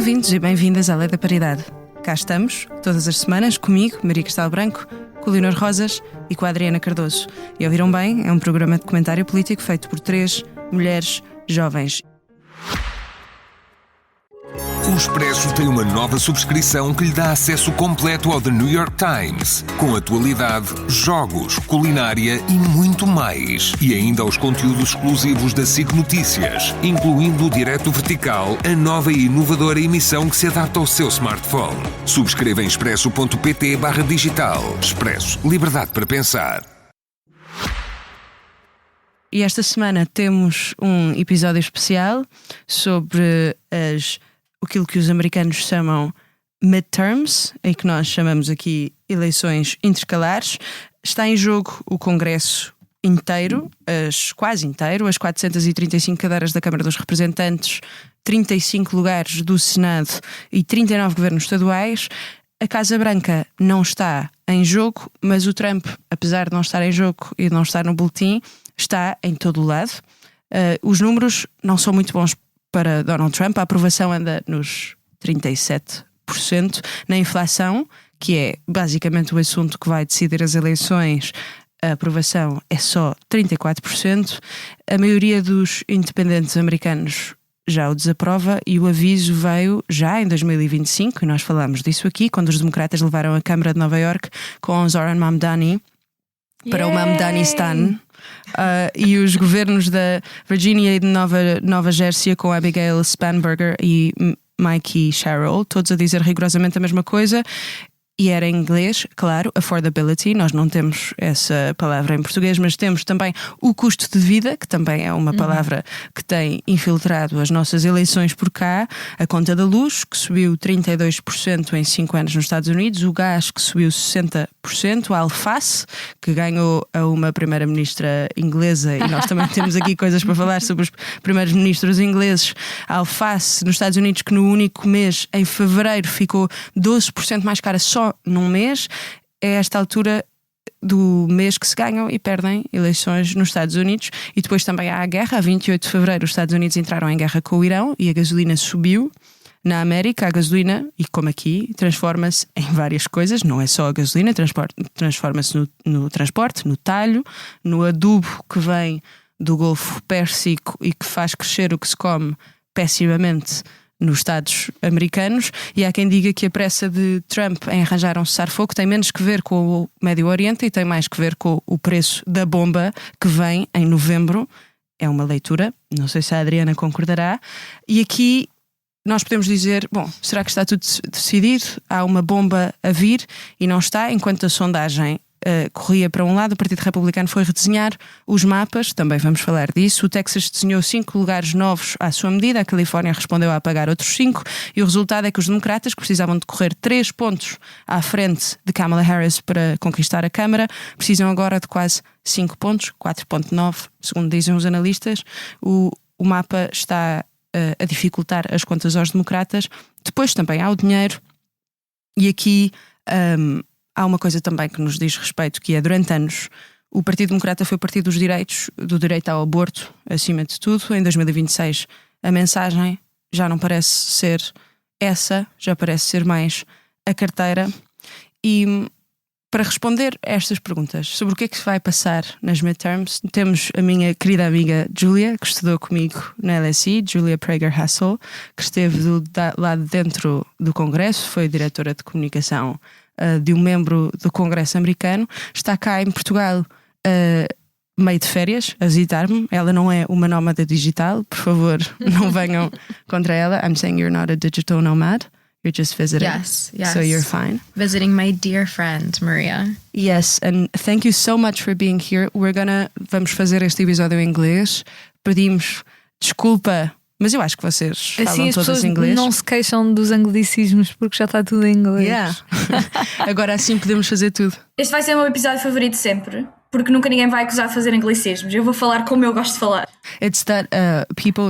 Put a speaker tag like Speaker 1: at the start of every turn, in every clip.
Speaker 1: Bem-vindos e bem-vindas à Lei da Paridade. Cá estamos, todas as semanas, comigo, Maria Cristal Branco, com o Leonor Rosas e com a Adriana Cardoso. E ouviram bem, é um programa de comentário político feito por 3 mulheres jovens.
Speaker 2: O Expresso tem uma nova subscrição que lhe dá acesso completo ao The New York Times, com atualidade, jogos, culinária e muito mais. E ainda aos conteúdos exclusivos da SIC Notícias, incluindo o Direto Vertical, a nova e inovadora emissão que se adapta ao seu smartphone. Subscreva em expresso.pt/digital. Expresso. Liberdade para pensar.
Speaker 1: E esta semana temos um episódio especial sobre aquilo que os americanos chamam Midterms, em que nós chamamos aqui eleições intercalares. Está em jogo o Congresso inteiro, quase inteiro, as 435 cadeiras da Câmara dos Representantes, 35 lugares do Senado e 39 governos estaduais. A Casa Branca não está em jogo, mas o Trump, apesar de não estar em jogo e de não estar no boletim, está em todo o lado. Os números não são muito bons para Donald Trump. A aprovação anda nos 37%. Na inflação, que é basicamente o assunto que vai decidir as eleições, a aprovação é só 34%. A maioria dos independentes americanos já o desaprova e o aviso veio já em 2025, e nós falámos disso aqui, quando os democratas levaram a Câmara de Nova York com Zoran Mamdani para o Mamdanistan. E os governos da Virgínia e de Nova Jersey com Abigail Spanberger e Mikey Sherrill, todos a dizer rigorosamente a mesma coisa. E era em inglês, claro, affordability. Nós não temos essa palavra em português, mas temos também o custo de vida, que também é uma palavra que tem infiltrado as nossas eleições por cá. A conta da luz, que subiu 32% em 5 anos nos Estados Unidos. O gás, que subiu 60%. A alface, que ganhou a uma primeira-ministra inglesa. E nós também temos aqui coisas para falar sobre os primeiros-ministros ingleses. A alface nos Estados Unidos, que no único mês, em fevereiro, ficou 12% mais cara só num mês. É esta altura do mês que se ganham e perdem eleições nos Estados Unidos. E depois também há a guerra. A 28 de fevereiro os Estados Unidos entraram em guerra com o Irão e a gasolina subiu. Na América, a gasolina, e como aqui, transforma-se em várias coisas. Não é só a gasolina, transforma-se no transporte, no talho, no adubo que vem do Golfo Pérsico e que faz crescer o que se come pessimamente nos Estados americanos. E há quem diga que a pressa de Trump em arranjar um cessar-fogo tem menos que ver com o Médio Oriente e tem mais que ver com o preço da bomba que vem em novembro. É uma leitura, não sei se a Adriana concordará. E aqui nós podemos dizer, bom, será que está tudo decidido? Há uma bomba a vir e não está, enquanto a sondagem corria para um lado. O Partido Republicano foi redesenhar os mapas, também vamos falar disso. O Texas desenhou 5 lugares novos à sua medida, a Califórnia respondeu a apagar outros 5 e o resultado é que os democratas, que precisavam de correr 3 pontos à frente de Kamala Harris para conquistar a Câmara, precisam agora de quase 5 pontos, 4,9, segundo dizem os analistas. O mapa está a dificultar as contas aos democratas. Depois também há o dinheiro e aqui há uma coisa também que nos diz respeito, que é, durante anos, o Partido Democrata foi o partido dos direitos, do direito ao aborto, acima de tudo. Em 2026, a mensagem já não parece ser essa, já parece ser mais a carteira. E para responder a estas perguntas sobre o que é que se vai passar nas midterms, temos a minha querida amiga Julia, que estudou comigo na LSI, Julia Praguer-Hessel, que esteve lá dentro do Congresso, foi diretora de comunicação de um membro do Congresso americano. Está cá em Portugal meio de férias, a visitar-me. Ela não é uma nómada digital, por favor, não venham contra ela. I'm saying you're not a digital nomad. You're just visiting.
Speaker 3: Yes.
Speaker 1: So you're fine.
Speaker 3: Visiting my dear friend, Maria.
Speaker 1: Yes, and thank you so much for being here. Vamos fazer este episódio em inglês. Pedimos desculpa, mas eu acho que vocês falam todas em inglês.
Speaker 4: Não se queixam dos anglicismos porque já está tudo em inglês.
Speaker 1: Yeah. Agora assim podemos fazer tudo.
Speaker 5: Este vai ser o meu episódio favorito sempre, porque nunca ninguém vai acusar de fazer anglicismos. Eu vou falar como eu gosto de falar.
Speaker 1: It's that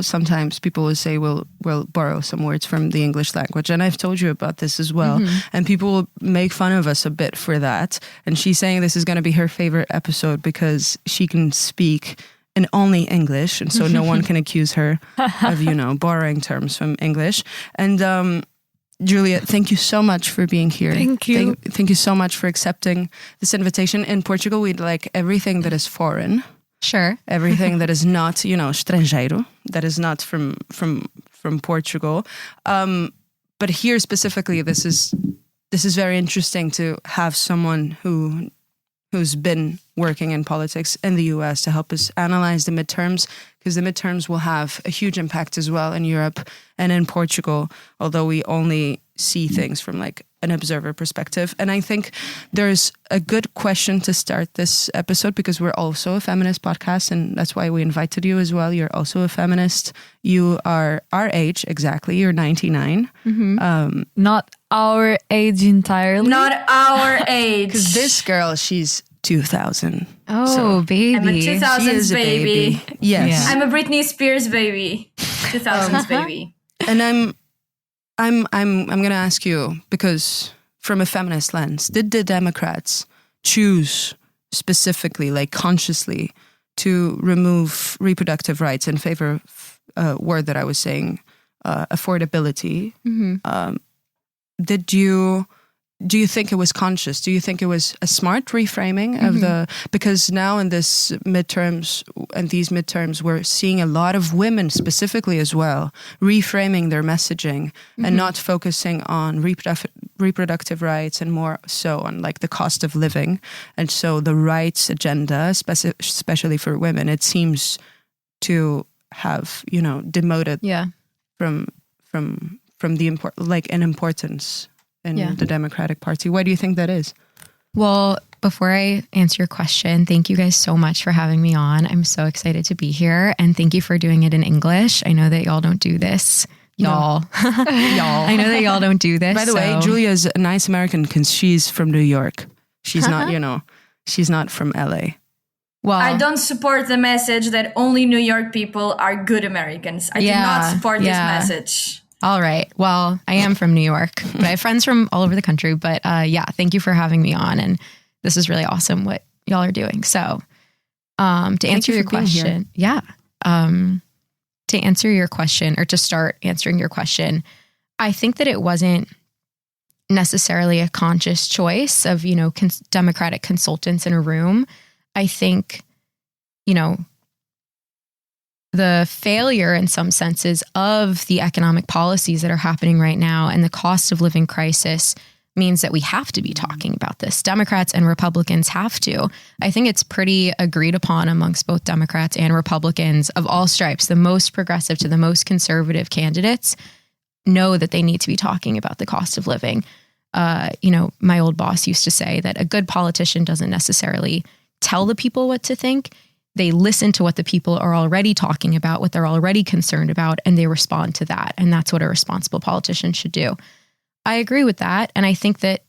Speaker 1: sometimes people will say we'll borrow some words from the English language, and I've told you about this as well. And people will make fun of us a bit for that. And she's saying this is going to be her favorite episode because she can speak in only English, and so no one can accuse her of, borrowing terms from English. And Julia, thank you so much for being here.
Speaker 4: Thank you.
Speaker 1: Thank you so much for accepting this invitation. In Portugal, we'd like everything that is foreign.
Speaker 3: Sure.
Speaker 1: Everything that is not, estrangeiro, that is not from Portugal. But here specifically, this is very interesting to have someone who's been working in politics in the US to help us analyze the midterms, because the midterms will have a huge impact as well in Europe and in Portugal, although we only see things from like an observer perspective. And I think there's a good question to start this episode, because we're also a feminist podcast, and that's why we invited you as well. You're also a feminist. You are our age, exactly. You're 99.
Speaker 4: Not our age entirely.
Speaker 5: Not our age.
Speaker 1: Because this girl, she's 2000.
Speaker 3: Oh,
Speaker 1: So,
Speaker 3: baby.
Speaker 5: I'm a
Speaker 1: She
Speaker 5: 2000s
Speaker 1: is a
Speaker 5: baby.
Speaker 1: Yes.
Speaker 4: Yeah.
Speaker 5: I'm a Britney Spears baby. 2000s baby.
Speaker 1: And I'm going to ask you, because from a feminist lens, did the Democrats choose specifically, like consciously, to remove reproductive rights in favor of a word that I was saying, affordability? Do you think it was conscious? Do you think it was a smart reframing of because now in these midterms, we're seeing a lot of women specifically as well, reframing their messaging and not focusing on reproductive rights and more so on like the cost of living. And so the rights agenda, especially for women, it seems to have, demoted from the importance in the Democratic Party. Why do you think that is?
Speaker 3: Well, before I answer your question, thank you guys so much for having me on. I'm so excited to be here, and thank you for doing it in English. I know that y'all don't do this. Y'all. I know that y'all don't do this.
Speaker 1: By the way, Julia is a nice American because she's from New York. She's not, she's not from LA.
Speaker 3: Well,
Speaker 5: I don't support the message that only New York people are good Americans. I do not support this message.
Speaker 3: All right. Well, I am from New York, but I have friends from all over the country. But thank you for having me on. And this is really awesome what y'all are doing. So to answer your question, to answer your question, or to start answering your question, I think that it wasn't necessarily a conscious choice of, Democratic consultants in a room. I think, the failure in some senses of the economic policies that are happening right now and the cost of living crisis means that we have to be talking about this. Democrats and Republicans have to. I think it's pretty agreed upon amongst both Democrats and Republicans of all stripes. The most progressive to the most conservative candidates know that they need to be talking about the cost of living. My old boss used to say that a good politician doesn't necessarily tell the people what to think. They listen to what the people are already talking about, what they're already concerned about, and they respond to that. And that's what a responsible politician should do. I agree with that. And I think that,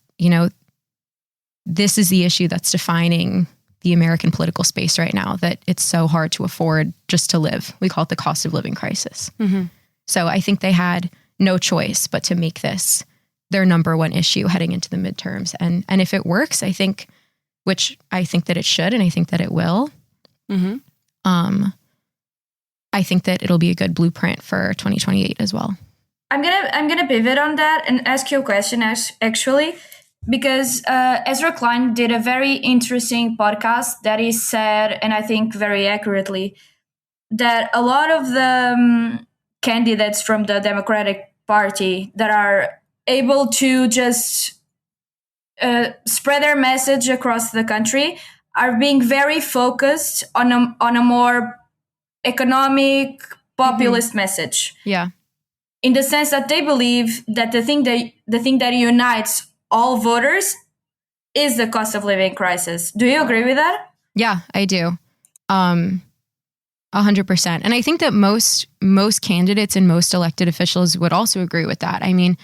Speaker 3: this is the issue that's defining the American political space right now, that it's so hard to afford just to live. We call it the cost of living crisis. So I think they had no choice but to make this their number one issue heading into the midterms. And if it works, I think, which I think that it should, and I think that it will, I think that it'll be a good blueprint for 2028 as well.
Speaker 5: I'm gonna pivot on that and ask you a question actually, because Ezra Klein did a very interesting podcast that he said, and I think very accurately, that a lot of the candidates from the Democratic Party that are able to just spread their message across the country are being very focused on a more economic, populist message.
Speaker 3: Yeah.
Speaker 5: In the sense that they believe that the thing that unites all voters is the cost of living crisis. Do you agree with that?
Speaker 3: Yeah, I do. 100%. And I think that most candidates and most elected officials would also agree with that. I mean,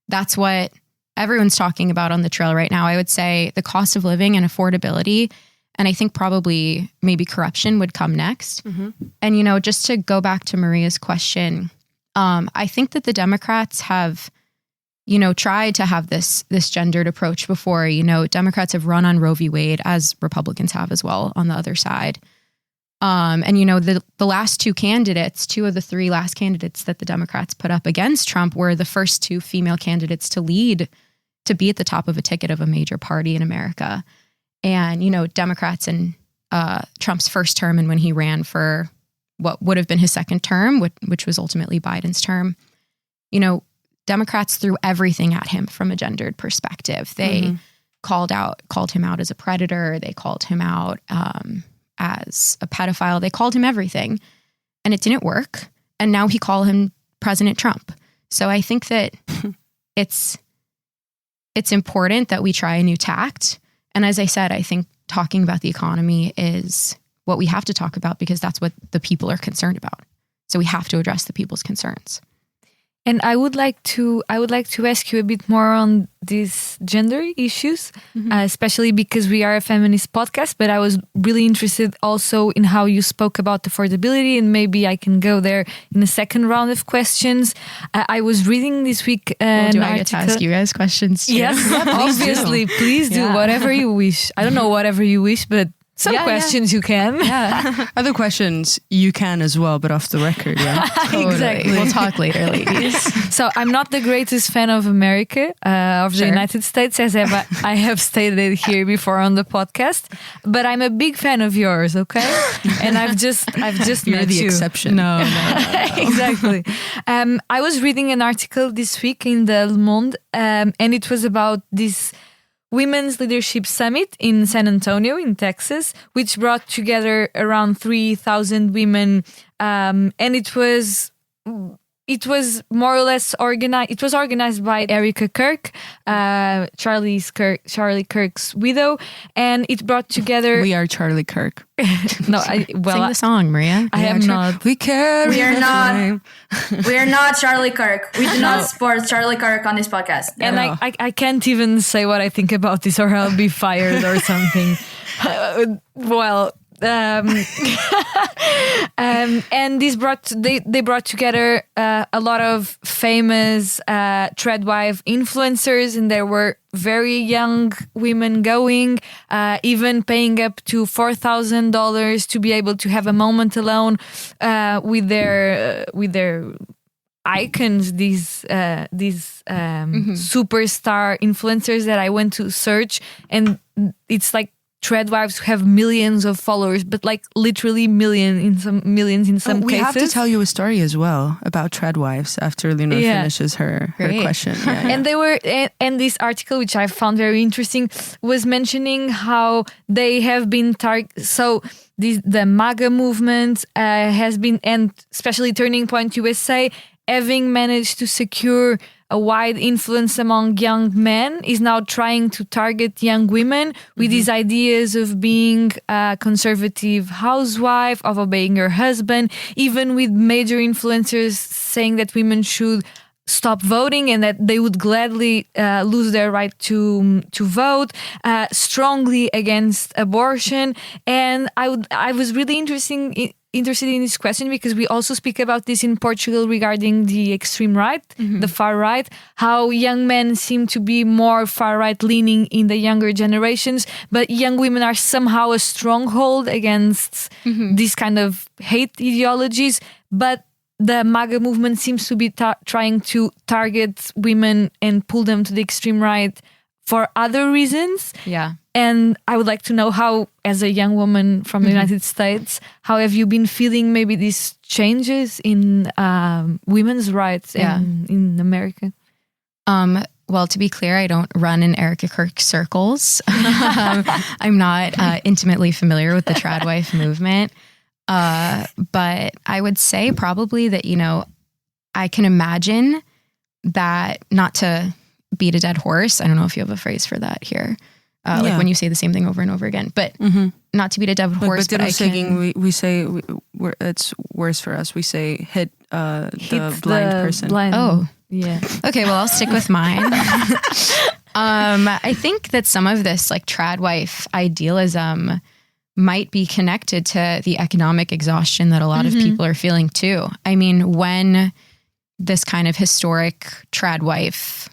Speaker 3: that's what everyone's talking about on the trail right now. I would say the cost of living and affordability. And I think probably maybe corruption would come next. And, just to go back to Maria's question, I think that the Democrats have, tried to have this gendered approach before. Democrats have run on Roe v. Wade, as Republicans have as well on the other side. And, you know, the last two of the three last candidates that the Democrats put up against Trump were the first two female candidates to be at the top of a ticket of a major party in America. And, you know, Democrats in Trump's first term and when he ran for what would have been his second term, which was ultimately Biden's term, you know, Democrats threw everything at him from a gendered perspective. They called him out as a predator. They called him out as a pedophile. They called him everything, and it didn't work. And now he called him President Trump. So I think that it's important that we try a new tact. And as I said, I think talking about the economy is what we have to talk about because that's what the people are concerned about. So we have to address the people's concerns.
Speaker 4: And I would like to ask you a bit more on these gender issues, especially because we are a feminist podcast. But I was really interested also in how you spoke about affordability, and maybe I can go there in the second round of questions. I was reading this week an
Speaker 3: I
Speaker 4: article.
Speaker 3: get to ask you guys questions too?
Speaker 4: Yes, obviously. Please do whatever you wish. I don't know whatever you wish, but some questions you can.
Speaker 1: Yeah. Other questions you can as well, but off the record. Yeah.
Speaker 3: Totally.
Speaker 4: Exactly.
Speaker 3: We'll talk later, ladies.
Speaker 4: So I'm not the greatest fan of America, of the United States, as I have stated here before on the podcast, but I'm a big fan of yours, okay? And I've just
Speaker 1: You're
Speaker 4: met
Speaker 1: the
Speaker 4: you.
Speaker 1: exception. No.
Speaker 4: Exactly. I was reading an article this week in the Le Monde, and it was about this Women's Leadership Summit in San Antonio in Texas, which brought together around 3,000 women, and it was more or less organized. It was organized by Erica Kirk, Charlie Kirk's widow, and it brought together.
Speaker 1: We are Charlie Kirk.
Speaker 3: Sing the song, Maria.
Speaker 4: I am not.
Speaker 1: We are
Speaker 5: not. We are not Charlie Kirk. We do not support Charlie Kirk on this podcast.
Speaker 4: And I can't even say what I think about this, or I'll be fired or something. And this they brought together a lot of famous tradwife influencers, and there were very young women going, even paying up to $4,000 to be able to have a moment alone with their icons, these superstar influencers that I went to search, and it's like tradwives who have millions of followers, but like literally millions in some cases.
Speaker 1: We have to tell you a story as well about tradwives after Luna finishes her question. Yeah.
Speaker 4: And they were, and this article, which I found very interesting, was mentioning how they have been so the MAGA movement has been, and especially Turning Point USA, having managed to secure a wide influence among young men, is now trying to target young women with these ideas of being a conservative housewife, of obeying her husband, even with major influencers saying that women should stop voting and that they would gladly lose their right to vote, strongly against abortion. And I was really interested in this question because we also speak about this in Portugal regarding the extreme right, the far right, how young men seem to be more far right leaning in the younger generations, but young women are somehow a stronghold against these kind of hate ideologies. But the MAGA movement seems to be trying to target women and pull them to the extreme right for other reasons.
Speaker 3: Yeah.
Speaker 4: And I would like to know how, as a young woman from the United States, how have you been feeling maybe these changes in women's rights in America?
Speaker 3: Well, to be clear, I don't run in Erica Kirk circles. I'm not intimately familiar with the tradwife movement. But I would say probably that, I can imagine that, not to beat a dead horse. I don't know if you have a phrase for that here. Like when you say the same thing over and over again, but not to beat a dead horse. But
Speaker 1: we say it's worse for us. We say hit the blind person.
Speaker 3: Oh,
Speaker 4: yeah.
Speaker 3: Okay, well, I'll stick with mine. I think that some of this like tradwife idealism might be connected to the economic exhaustion that a lot of people are feeling too. I mean, when this kind of historic tradwife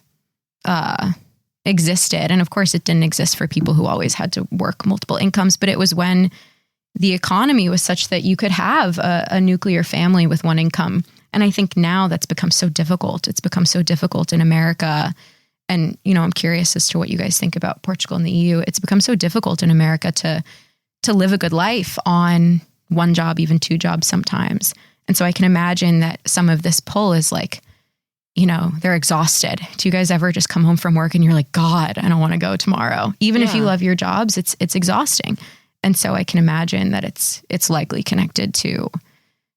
Speaker 3: existed, and of course it didn't exist for people who always had to work multiple incomes, but it was when the economy was such that you could have a nuclear family with one income. And I think now that's become so difficult. It's become so difficult in America. And, I'm curious as to what you guys think about Portugal and the EU. It's become so difficult in America to live a good life on one job, even two jobs sometimes. And so I can imagine that some of this pull is like, they're exhausted. Do you guys ever just come home from work and you're like, God, I don't want to go tomorrow? Even if you love your jobs, it's exhausting. And so I can imagine that it's likely connected to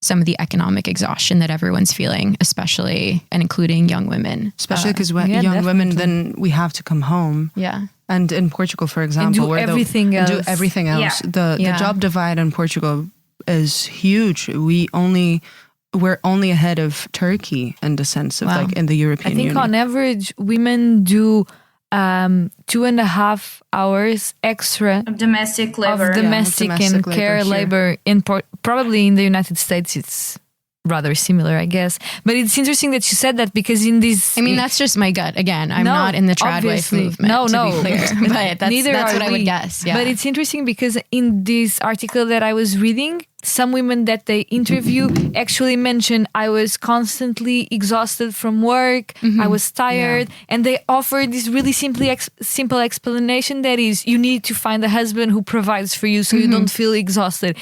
Speaker 3: some of the economic exhaustion that everyone's feeling, especially and including young women.
Speaker 1: Especially because young women, then we have to come home.
Speaker 3: Yeah.
Speaker 1: And in Portugal, for example,
Speaker 4: do everything else.
Speaker 1: Do everything else.
Speaker 5: Yeah.
Speaker 1: The job divide in Portugal is huge. We're only ahead of Turkey in the sense of like in the European Union.
Speaker 4: I think on average, women do 2.5 hours extra
Speaker 5: Of domestic labor.
Speaker 4: of domestic and
Speaker 1: Domestic
Speaker 4: care
Speaker 1: labor,
Speaker 4: labor probably in the United States it's rather similar, I guess. But it's interesting that you said that because in this,
Speaker 3: I mean, that's just my gut. Again, I'm not in the trad wife
Speaker 4: obviously.
Speaker 3: movement,
Speaker 4: No.
Speaker 3: to be clear. But that's what I would
Speaker 4: we.
Speaker 3: guess. Yeah.
Speaker 4: But it's interesting because in this article that I was reading, some women that they interview actually mention I was constantly exhausted from work, I was tired, and they offer this really simple explanation that is you need to find a husband who provides for you so you don't feel exhausted,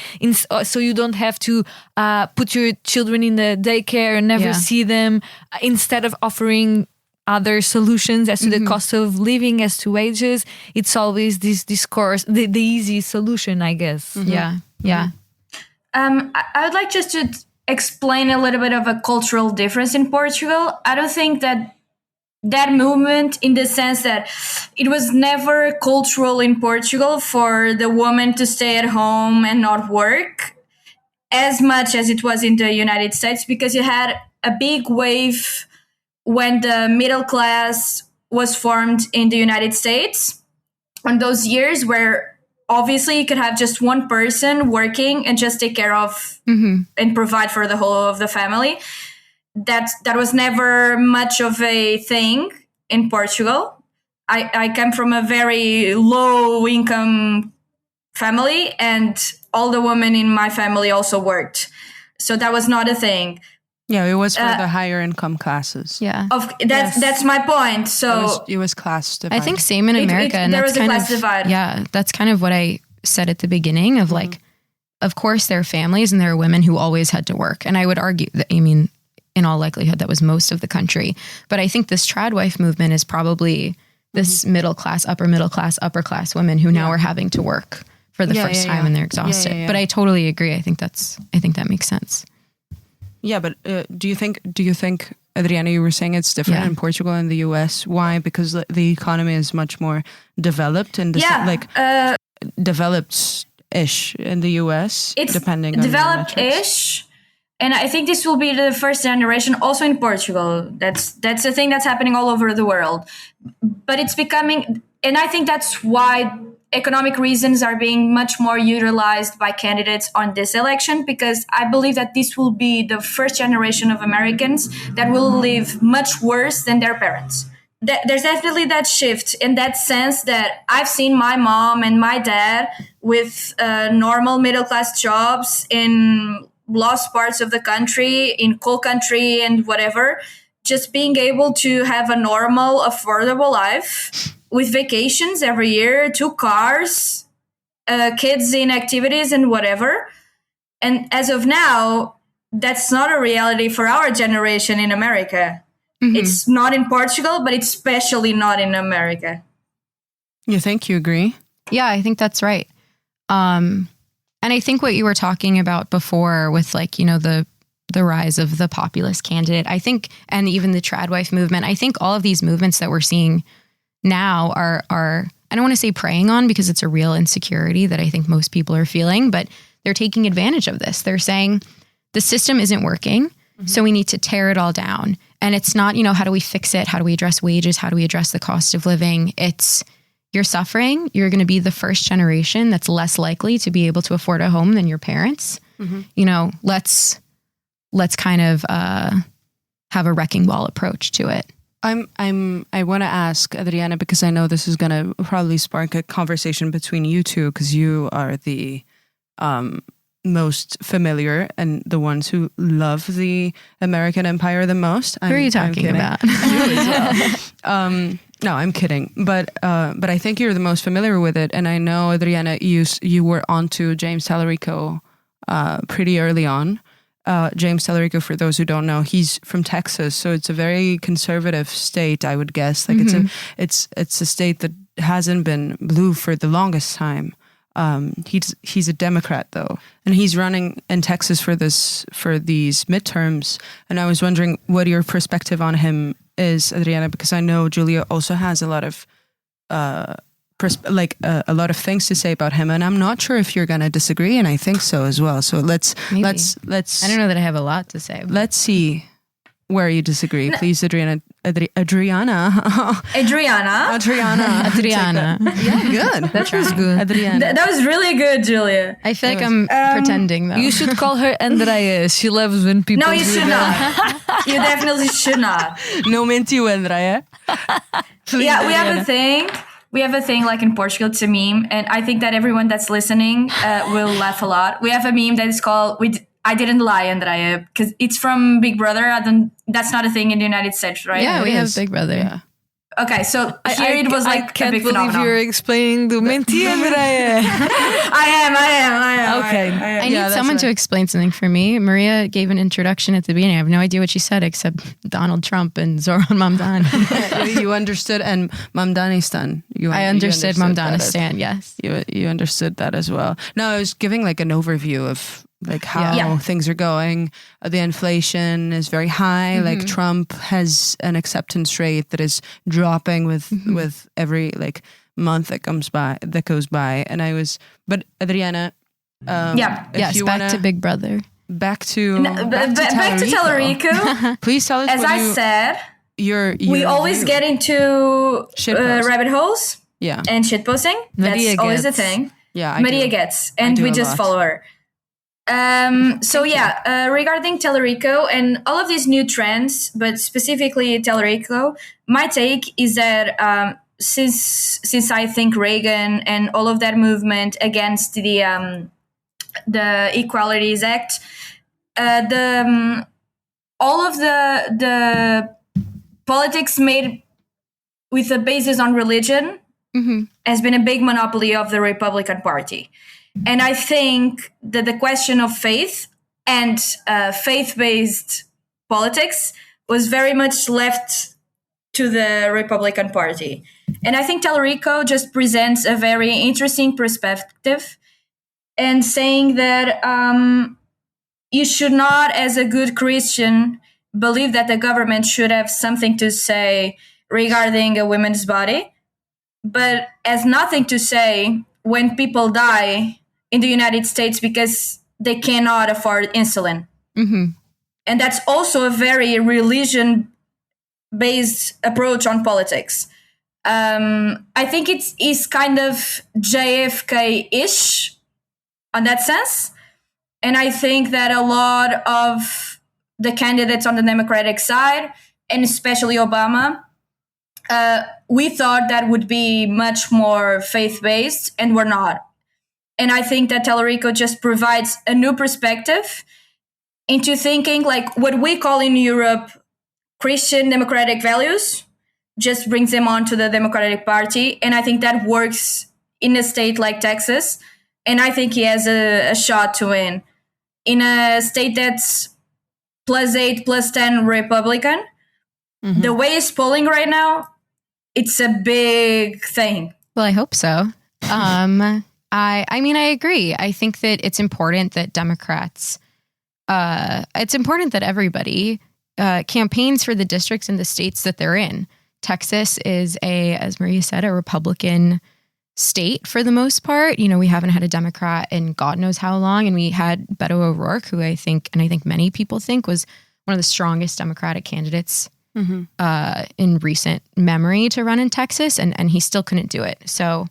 Speaker 4: so you don't have to put your children in the daycare and never see them, instead of offering other solutions as to the cost of living, as to wages. It's always this discourse, the easy solution, I guess.
Speaker 3: Yeah.
Speaker 5: I would like just to explain a little bit of a cultural difference in Portugal. I don't think that movement, in the sense that it was never cultural in Portugal for the woman to stay at home and not work as much as it was in the United States, because you had a big wave when the middle class was formed in the United States, on those years where obviously you could have just one person working and just take care of and provide for the whole of the family. That was never much of a thing in Portugal. I come from a very low income family, and all the women in my family also worked. So that was not a thing.
Speaker 1: Yeah, it was for the higher income classes.
Speaker 3: Yeah.
Speaker 5: That's my point. So
Speaker 1: it was class divided.
Speaker 3: I think same in America. And
Speaker 5: there
Speaker 3: that's
Speaker 5: was a
Speaker 3: kind
Speaker 5: class
Speaker 3: of,
Speaker 5: divide.
Speaker 3: Yeah, that's kind of what I said at the beginning of like, of course there are families and there are women who always had to work. And I would argue that, in all likelihood, that was most of the country. But I think this trad wife movement is probably this middle class, upper class women who now are having to work for the first time and they're exhausted. But I totally agree. I think that makes sense.
Speaker 1: Yeah, but do you think, Adriana, you were saying it's different in Portugal and the US? Why? Because the economy is much more developed and developed-ish in the US.
Speaker 5: It's
Speaker 1: depending on
Speaker 5: developed-ish, and I think this will be the first generation also in Portugal. That's a thing that's happening all over the world, but it's becoming, and I think that's why economic reasons are being much more utilized by candidates on this election, because I believe that this will be the first generation of Americans that will live much worse than their parents. There's definitely that shift in that sense that I've seen my mom and my dad with normal middle-class jobs in lost parts of the country, in coal country and whatever, just being able to have a normal, affordable life with vacations every year, 2 cars, kids in activities and whatever. And as of now, that's not a reality for our generation in America. It's not in Portugal, but it's especially not in America.
Speaker 1: You think? You agree?
Speaker 3: Yeah, I think that's right. And I think what you were talking about before with like, the rise of the populist candidate, I think, and even the trad wife movement, I think all of these movements that we're seeing now are I don't want to say preying on, because it's a real insecurity that I think most people are feeling, but they're taking advantage of this. They're saying the system isn't working, so we need to tear it all down. And it's not, how do we fix it? How do we address wages? How do we address the cost of living? It's, you're suffering. You're going to be the first generation that's less likely to be able to afford a home than your parents. Let's kind of have a wrecking ball approach to it.
Speaker 1: I want to ask Adriana, because I know this is going to probably spark a conversation between you two, because you are the most familiar and the ones who love the American empire the most.
Speaker 3: Who are you talking about?
Speaker 1: You as well. No, I'm kidding. But I think you're the most familiar with it. And I know, Adriana, you were onto James Tallarico pretty early on. James Tallarico, for those who don't know, he's from Texas, so it's a very conservative state, I would guess. Like it's a state that hasn't been blue for the longest time. He's a Democrat though, and he's running in Texas for these midterms. And I was wondering what your perspective on him is, Adriana, because I know Julia also has a lot of a lot of things to say about him, and I'm not sure if you're gonna disagree, and I think so as well. So let's. I
Speaker 3: don't know that I have a lot to say.
Speaker 1: Let's see where you disagree, please, Adriana.
Speaker 5: Adriana.
Speaker 1: Yeah, good.
Speaker 4: That was good.
Speaker 1: Adriana.
Speaker 5: That was really good, Julia.
Speaker 3: I feel like I'm pretending though.
Speaker 4: You should call her Andrea. She loves when people.
Speaker 5: No, you
Speaker 4: do
Speaker 5: should
Speaker 4: that.
Speaker 5: not. You definitely should not.
Speaker 1: No mentiu, Andrea.
Speaker 5: Yeah, we have a thing. We have a thing like in Portugal, it's a meme, and I think that everyone that's listening will laugh a lot. We have a meme that is called I didn't lie, Andrea, because it's from Big Brother. That's not a thing in the United States, right?
Speaker 3: Yeah, we have Big Brother.
Speaker 1: Yeah.
Speaker 5: Okay, so here it was like
Speaker 4: I can't
Speaker 5: a big
Speaker 4: believe
Speaker 5: phenomenon.
Speaker 4: you're explaining the mentira, Andrea.
Speaker 5: I am.
Speaker 1: Okay.
Speaker 3: I need someone to explain something for me. Maria gave an introduction at the beginning. I have no idea what she said except Donald Trump and Zoran Mamdani.
Speaker 1: You understood, and Mamdanistan.
Speaker 3: I understood Mamdanistan, yes.
Speaker 1: You understood that as well. No, I was giving like an overview of like how things are going. The inflation is very high. Like Trump has an acceptance rate that is dropping with every like month that goes by. But Adriana,
Speaker 3: yes, back to Big Brother.
Speaker 5: Back to Tallarico.
Speaker 1: Please tell us.
Speaker 5: As I said, we always get into rabbit holes.
Speaker 1: Yeah,
Speaker 5: and shitposting. That's always a thing.
Speaker 1: Yeah,
Speaker 5: Maria gets, and we just follow her. Regarding Tallarico and all of these new trends, but specifically Tallarico, my take is that since I think Reagan and all of that movement against the Equalities Act, all of the politics made with a basis on religion has been a big monopoly of the Republican Party. And I think that the question of faith and faith-based politics was very much left to the Republican Party. And I think Tallarico just presents a very interesting perspective and saying that you should not, as a good Christian, believe that the government should have something to say regarding a woman's body, but has nothing to say when people die in the United States because they cannot afford insulin. And that's also a very religion-based approach on politics. I think it's kind of JFK-ish on that sense. And I think that a lot of the candidates on the Democratic side, and especially Obama, we thought that would be much more faith-based, and we're not. And I think that Tallarico just provides a new perspective into thinking like what we call in Europe Christian democratic values, just brings them onto the Democratic Party. And I think that works in a state like Texas. And I think he has a shot to win. In a state that's +8, +10 Republican, the way it's polling right now, it's a big thing.
Speaker 3: Well, I hope so. I mean, I agree. I think that it's important that Democrats, it's important that everybody campaigns for the districts and the states that they're in. Texas is as Maria said, a Republican state for the most part. You know, we haven't had a Democrat in God knows how long. And we had Beto O'Rourke, who I think many people think was one of the strongest Democratic candidates in recent memory to run in Texas. And he still couldn't do it. So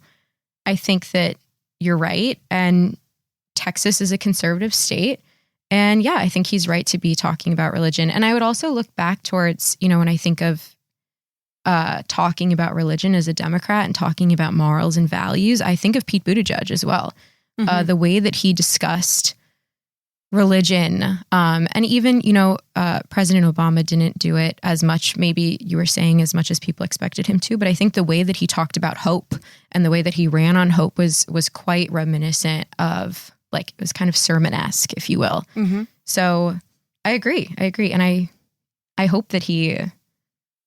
Speaker 3: I think that you're right. And Texas is a conservative state. And yeah, I think he's right to be talking about religion. And I would also look back towards, you know, when I think of talking about religion as a Democrat and talking about morals and values, I think of Pete Buttigieg as well. The way that he discussed religion, and even, President Obama didn't do it as much, maybe you were saying as much as people expected him to, but I think the way that he talked about hope and the way that he ran on hope was quite reminiscent of, like, it was kind of sermon-esque, if you will.
Speaker 1: Mm-hmm.
Speaker 3: So I agree. And I hope that he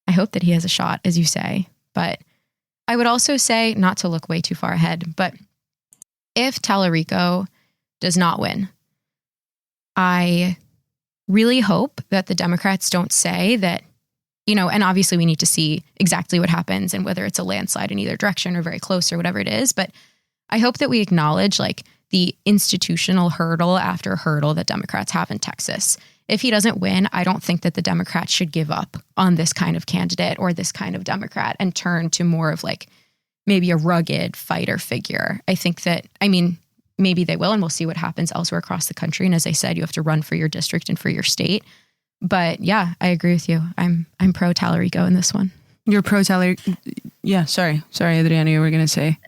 Speaker 3: has a shot, as you say. But I would also say, not to look way too far ahead, but if Tallarico does not win, I really hope that the Democrats don't say that, and obviously we need to see exactly what happens and whether it's a landslide in either direction or very close or whatever it is. But I hope that we acknowledge, like, the institutional hurdle after hurdle that Democrats have in Texas. If he doesn't win, I don't think that the Democrats should give up on this kind of candidate or this kind of Democrat and turn to more of, like, maybe a rugged fighter figure. I think that, maybe they will, and we'll see what happens elsewhere across the country. And as I said, you have to run for your district and for your state. But yeah, I agree with you. I'm pro Tallarico in this one.
Speaker 1: You're pro Tallarico. Yeah, sorry, Adriana, you were going to say.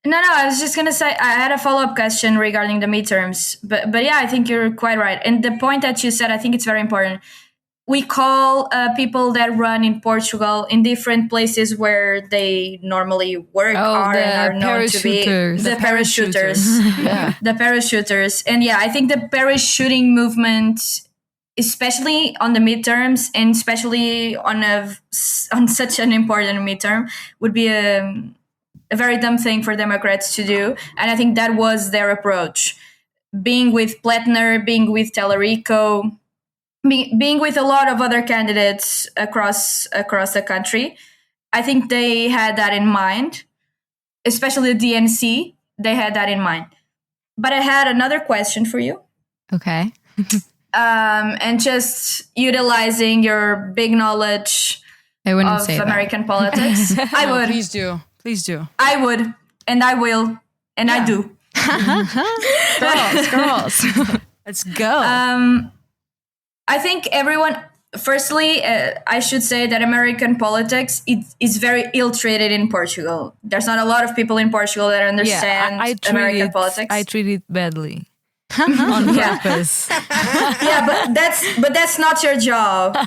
Speaker 5: No, I was just going to say, I had a follow-up question regarding the midterms. But yeah, I think you're quite right. And the point that you said, I think it's very important. We call people that run in Portugal in different places where they normally work are known to be the parachuters.
Speaker 1: Yeah.
Speaker 5: The parachuters. And yeah, I think the parachuting movement, especially on the midterms and especially on such an important midterm, would be a very dumb thing for Democrats to do. And I think that was their approach. Being with Pletner, being with Tallarico, being with a lot of other candidates across the country, I think they had that in mind, especially the DNC. They had that in mind. But I had another question for you.
Speaker 3: Okay.
Speaker 5: And just utilizing your big knowledge of American politics. I would.
Speaker 1: Please do.
Speaker 5: I would, and I will, and I do.
Speaker 1: Girls. Let's go.
Speaker 5: I think everyone, firstly, I should say that American politics is very ill-treated in Portugal. There's not a lot of people in Portugal that understand American politics.
Speaker 4: I treat it badly. On purpose.
Speaker 5: Yeah, but that's not your job.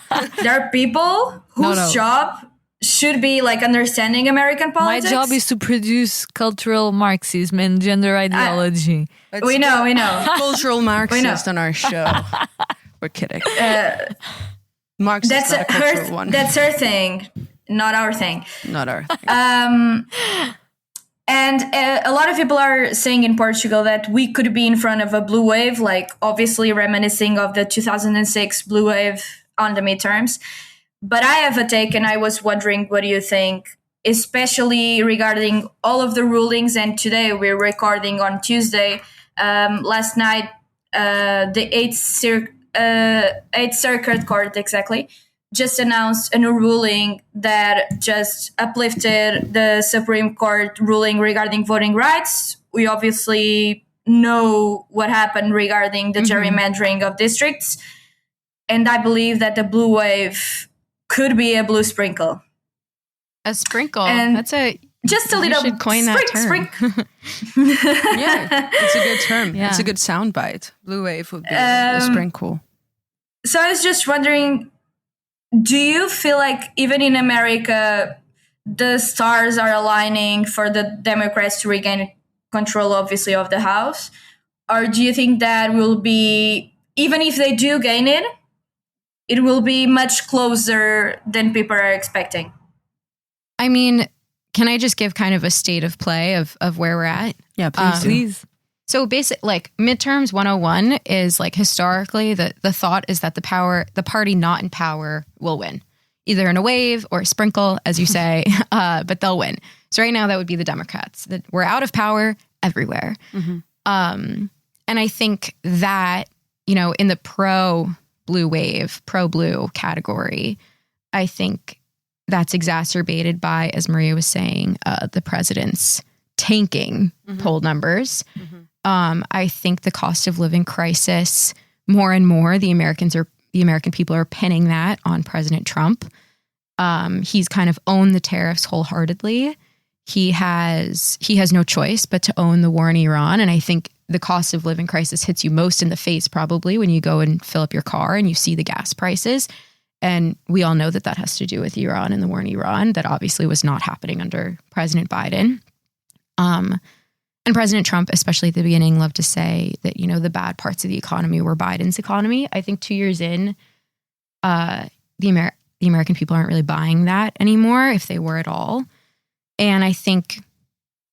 Speaker 5: There are people whose job should be, like, understanding American politics.
Speaker 4: My job is to produce cultural Marxism and gender ideology.
Speaker 5: We know.
Speaker 1: Cultural Marxist on our show. We're kidding. Marxist is not a cultural one.
Speaker 5: That's her thing, not our thing.
Speaker 1: Not our thing.
Speaker 5: And a lot of people are saying in Portugal that we could be in front of a blue wave, like obviously reminiscing of the 2006 blue wave on the midterms. But I have a take, and I was wondering, what do you think, especially regarding all of the rulings? And today we're recording on Tuesday. Last night, the Eighth Circuit Court, exactly, just announced a new ruling that just uplifted the Supreme Court ruling regarding voting rights. We obviously know what happened regarding the gerrymandering of districts. And I believe that the blue wave could be a blue sprinkle.
Speaker 3: A sprinkle?
Speaker 5: And
Speaker 3: that's
Speaker 5: just a little.
Speaker 3: You should coin that term.
Speaker 1: Yeah, it's a good term.
Speaker 3: Yeah.
Speaker 1: It's a good soundbite. Blue wave would be a sprinkle.
Speaker 5: So I was just wondering, do you feel like even in America, the stars are aligning for the Democrats to regain control, obviously, of the House? Or do you think that will be, even if they do gain it, it will be much closer than people are expecting?
Speaker 3: I mean, can I just give kind of a state of play of where we're at?
Speaker 1: Yeah, please.
Speaker 3: So basic, like, midterms 101 is, like, historically the thought is that the party not in power will win, either in a wave or a sprinkle, as you say, but they'll win. So right now that would be the Democrats. That we're out of power everywhere. And I think that, in the pro-blue wave, pro-blue category, I think that's exacerbated by, as Maria was saying, the president's tanking poll numbers. I think the cost of living crisis, more and more, the American people are pinning that on President Trump. He's kind of owned the tariffs wholeheartedly. he has no choice but to own the war in Iran. And I think the cost of living crisis hits you most in the face probably when you go and fill up your car and you see the gas prices. And we all know that that has to do with Iran and the war in Iran. That obviously was not happening under President Biden. And President Trump, especially at the beginning, loved to say that, you know, the bad parts of the economy were Biden's economy. I think 2 years in, the American people aren't really buying that anymore, if they were at all. And I think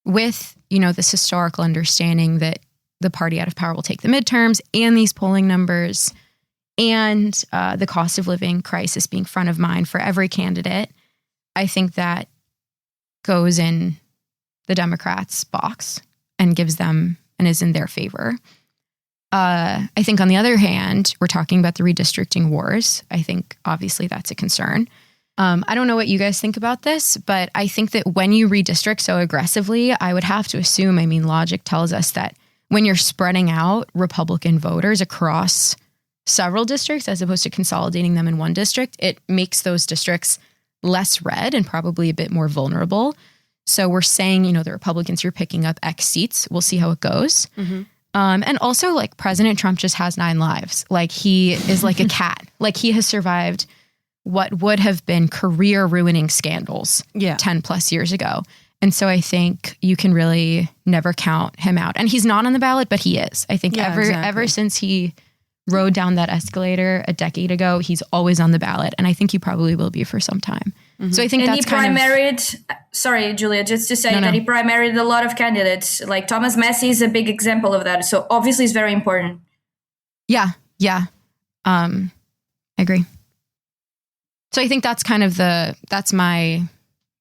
Speaker 3: with, you know, this historical understanding that the party out of power will take the midterms and these polling numbers and the cost of living crisis being front of mind for every candidate, I think that goes in the Democrats' box and gives them and is in their favor. I think on the other hand, we're talking about the redistricting wars. I think obviously that's a concern. I don't know what you guys think about this, but I think that when you redistrict so aggressively, I would have to assume, I mean, logic tells us that when you're spreading out Republican voters across several districts as opposed to consolidating them in one district, it makes those districts less red and probably a bit more vulnerable. So we're saying, you know, the Republicans are picking up X seats. We'll see how it goes. Mm-hmm. And also, like, President Trump just has 9 lives. Like, he is like a cat. Like, he has survived what would have been career-ruining scandals 10 plus years ago. And so I think you can really never count him out. And he's not on the ballot, but he is. I think ever since he rode down that escalator a decade ago, he's always on the ballot. And I think he probably will be for some time. Mm-hmm. So I think that's
Speaker 5: sorry, Julia, just to say that he primaried a lot of candidates. Like Thomas Massie is a big example of that. So obviously it's very important.
Speaker 3: Yeah. I agree. So I think that's kind of that's my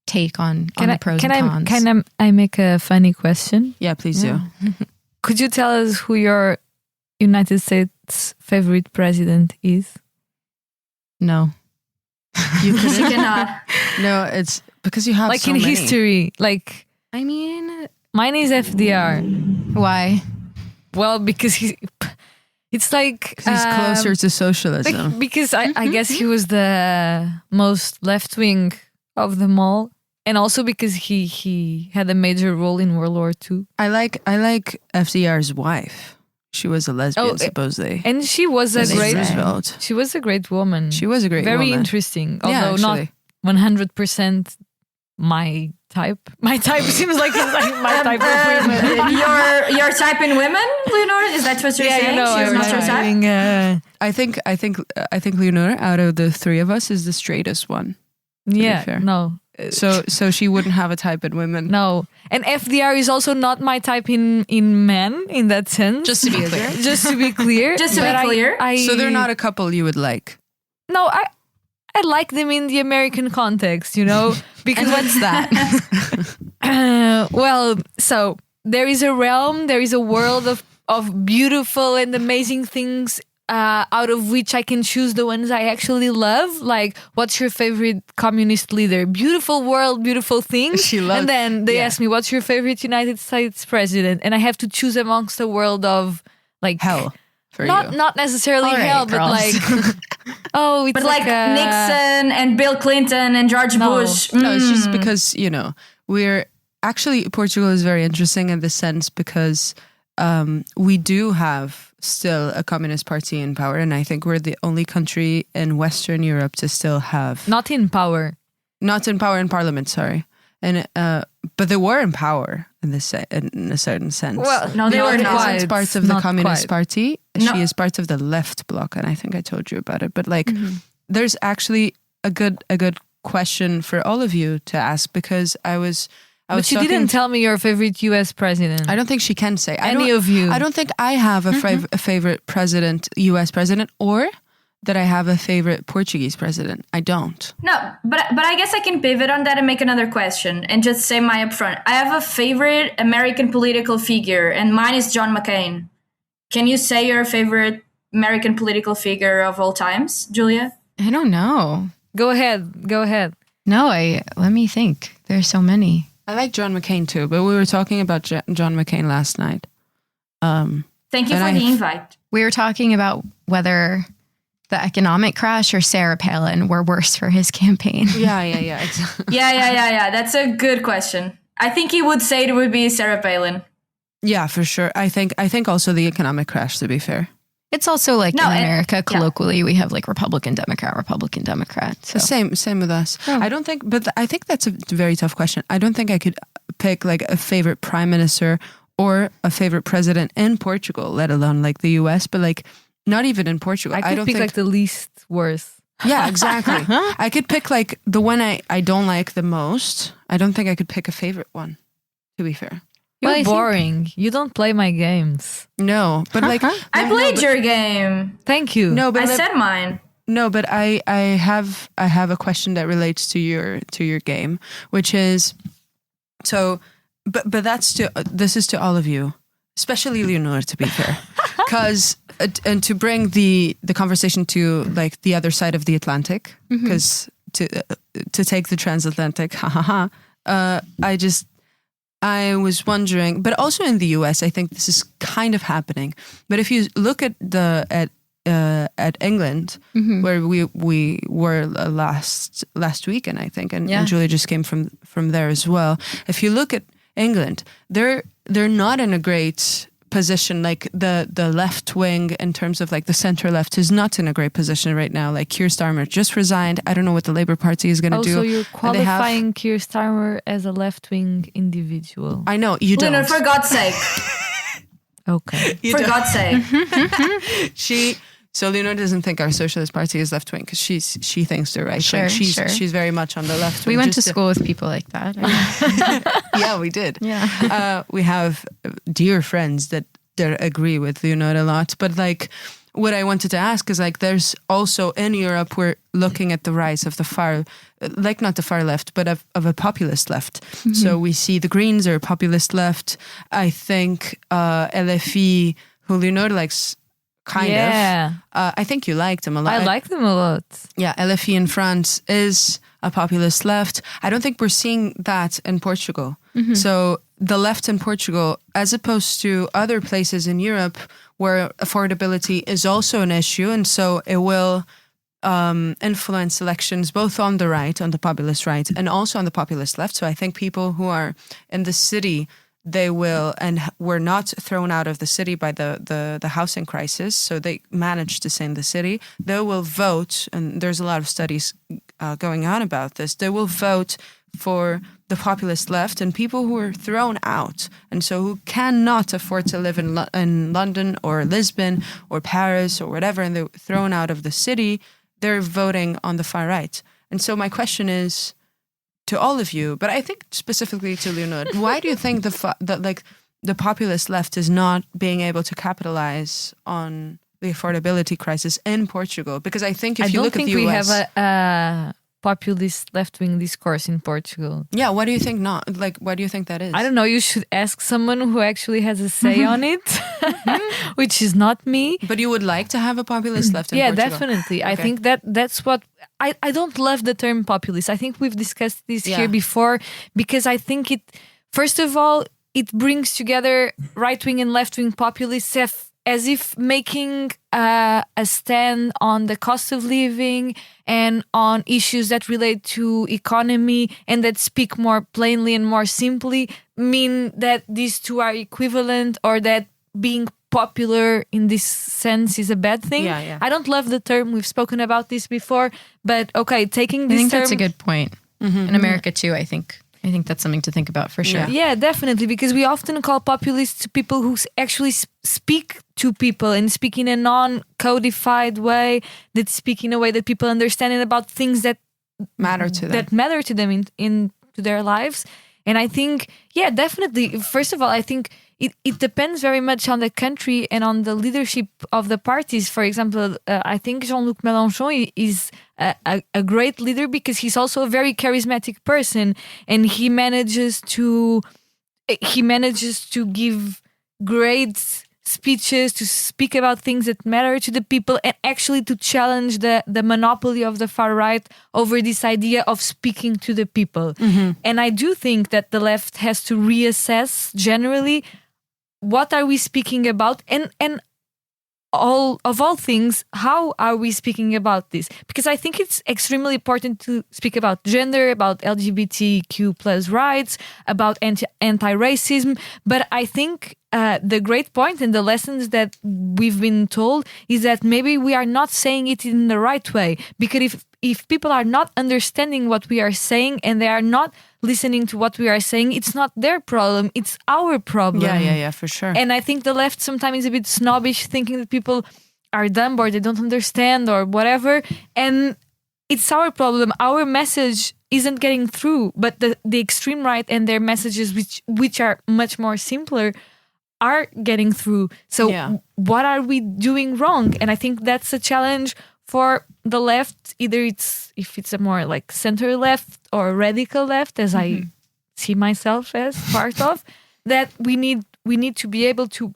Speaker 3: take on the pros and cons.
Speaker 4: Can I make a funny question?
Speaker 1: Yeah, please do.
Speaker 4: Could you tell us who your United States favorite president is?
Speaker 3: No.
Speaker 5: You cannot.
Speaker 1: No, it's because you have
Speaker 4: like
Speaker 1: so
Speaker 4: in
Speaker 1: many.
Speaker 4: history. Like,
Speaker 3: I mean,
Speaker 4: mine is FDR.
Speaker 3: Why?
Speaker 4: Well, because it's like
Speaker 1: he's closer to socialism.
Speaker 4: Because I guess he was the most left wing of them all, and also because he had a major role in World War II.
Speaker 1: I like FDR's wife. She was a lesbian, supposedly,
Speaker 4: and she was a great
Speaker 1: Roosevelt.
Speaker 4: She was a great woman.
Speaker 1: She was a great woman.
Speaker 4: Very interesting, although not 100% my type. My type seems like it's like my type of women.
Speaker 5: Your type in women, Leonore? Is that what you're saying?
Speaker 4: You know,
Speaker 5: she's not your type.
Speaker 1: I think Leonore, out of the 3 of us, is the straightest one.
Speaker 4: Yeah, no.
Speaker 1: So she wouldn't have a type in women.
Speaker 4: No. And FDR is also not my type in men in that sense.
Speaker 3: Just to be clear.
Speaker 4: Just to be clear.
Speaker 1: So they're not a couple you would like.
Speaker 4: No, I like them in the American context, you know? Because
Speaker 3: what's that?
Speaker 4: Well, so there is a realm, there is a world of beautiful and amazing things out of which I can choose the ones I actually love. Like, what's your favorite communist leader? Beautiful world, beautiful things. And then they ask me, what's your favorite United States president? And I have to choose amongst a world of like
Speaker 1: hell.
Speaker 4: Not necessarily hell, but like it's
Speaker 5: like Nixon and Bill Clinton and George Bush.
Speaker 1: No, it's just because, you know, Portugal is very interesting in this sense because we do have still a communist party in power, and I think we're the only country in Western Europe to still have
Speaker 4: not in
Speaker 1: parliament. Sorry, and but they were in power in a certain sense.
Speaker 4: Well, no, they were not
Speaker 1: part of the Communist Party. No. She is part of the left bloc, and I think I told you about it. But like, there's actually a good question for all of you to ask because
Speaker 4: But you didn't tell me your favorite U.S. president.
Speaker 1: I don't think she can say.
Speaker 4: Any of you.
Speaker 1: I don't think I have a favorite president, U.S. president, or that I have a favorite Portuguese president. I don't.
Speaker 5: No, but I guess I can pivot on that and make another question and just say my upfront. I have a favorite American political figure, and mine is John McCain. Can you say your favorite American political figure of all times, Julia?
Speaker 3: I don't know.
Speaker 4: Go ahead.
Speaker 3: No, let me think. There's so many.
Speaker 1: I like John McCain too, but we were talking about John McCain last night.
Speaker 5: Thank you for the invite.
Speaker 3: We were talking about whether the economic crash or Sarah Palin were worse for his campaign.
Speaker 1: Yeah. Exactly.
Speaker 5: Yeah. That's a good question. I think he would say it would be Sarah Palin.
Speaker 1: Yeah, for sure. I think also the economic crash, to be fair.
Speaker 3: It's also like in America, colloquially, we have like Republican, Democrat. So.
Speaker 1: Same with us. Oh. I think that's a very tough question. I don't think I could pick like a favorite prime minister or a favorite president in Portugal, let alone like the US, but like not even in Portugal.
Speaker 4: I don't think like the least worst.
Speaker 1: Yeah, exactly. I could pick like the one I don't like the most. I don't think I could pick a favorite one, to be fair.
Speaker 4: You're boring. You don't play my games.
Speaker 1: No, but like
Speaker 5: I played your game.
Speaker 4: Thank you.
Speaker 1: No, but
Speaker 5: I said mine.
Speaker 1: No, but I have a question that relates to your game, which is so. But this is to all of you, especially Leonor, to be fair, because and to bring the conversation to like the other side of the Atlantic, because to take the transatlantic, I was wondering, but also in the US, I think this is kind of happening. But if you look at England, where we were last weekend, I think, and Julia just came from there as well. If you look at England, they're not in a great position. Like the left wing, in terms of like the center left, is not in a great position right now. Like Keir Starmer just resigned. I don't know what the Labour Party is going to do.
Speaker 4: Also, you're qualifying Keir Starmer as a left wing individual.
Speaker 1: I know you don't.
Speaker 5: Luna, for God's sake.
Speaker 4: Okay.
Speaker 5: For God's sake.
Speaker 1: So Leonor doesn't think our Socialist Party is left wing because she thinks they're right.
Speaker 3: Sure,
Speaker 1: she's very much on the left wing.
Speaker 3: We went to school with people like that.
Speaker 1: Yeah, we did.
Speaker 3: Yeah.
Speaker 1: We have dear friends that agree with Leonor a lot. But like, what I wanted to ask is like, there's also in Europe, we're looking at the rise of the far, like not the far left, but of a populist left. So we see the Greens are a populist left. I think LFI, who Leonor likes. Kind of. I think you liked them a lot.
Speaker 4: I like them a lot.
Speaker 1: Yeah, LFI in France is a populist left. I don't think we're seeing that in Portugal. So the left in Portugal, as opposed to other places in Europe where affordability is also an issue, and so it will influence elections both on the right, on the populist right, and also on the populist left. So I think people who are in the city, they will, and were not thrown out of the city by the housing crisis, so they managed to stay in the city. They will vote, and there's a lot of studies going on about this. They will vote for the populist left, and people who are thrown out, and so who cannot afford to live in London or Lisbon or Paris or whatever, and they're thrown out of the city, they're voting on the far right. And so my question is, to all of you, but I think specifically to Leonor, why do you think the populist left is not being able to capitalize on the affordability crisis in Portugal? Because I think if you look at the US,
Speaker 4: we have a populist left-wing discourse in Portugal.
Speaker 1: Yeah, why do you think not? Like, why do you think that is?
Speaker 4: I don't know. You should ask someone who actually has a say on it, which is not me.
Speaker 1: But you would like to have a populist left in Portugal?
Speaker 4: Yeah, definitely. Okay. I think that's what... I don't love the term populist. I think we've discussed this here before, because I think it... First of all, it brings together right-wing and left-wing populists as if making a stand on the cost of living and on issues that relate to economy and that speak more plainly and more simply mean that these two are equivalent, or that being popular in this sense is a bad thing.
Speaker 1: Yeah.
Speaker 4: I don't love the term. We've spoken about this before, but okay, taking this term...
Speaker 3: I think that's a good point. In America too, I think that's something to think about for sure.
Speaker 4: Yeah, definitely, because we often call populists people who actually speak to people and speak in a non-codified way, that speak in a way that people understand, and about things that
Speaker 1: matter to them.
Speaker 4: That matter to them in their lives. And I think, yeah, definitely. First of all, I think it depends very much on the country and on the leadership of the parties. For example, I think Jean-Luc Mélenchon is a great leader because he's also a very charismatic person, and he manages to give great speeches, to speak about things that matter to the people, and actually to challenge the monopoly of the far right over this idea of speaking to the people. And I do think that the left has to reassess generally what are we speaking about, and all things, how are we speaking about this? Because I think it's extremely important to speak about gender, about LGBTQ plus rights, about anti-racism. But I think the great point and the lessons that we've been told is that maybe we are not saying it in the right way. Because if people are not understanding what we are saying and they are not listening to what we are saying, it's not their problem, it's our problem.
Speaker 1: Yeah, for sure.
Speaker 4: And I think the left sometimes is a bit snobbish, thinking that people are dumb or they don't understand or whatever. And it's our problem. Our message isn't getting through, but the extreme right and their messages, which are much more simpler, are getting through. So what are we doing wrong? And I think that's a challenge for the left, either if it's a more like center left or radical left, as I see myself as part of, that we need to be able to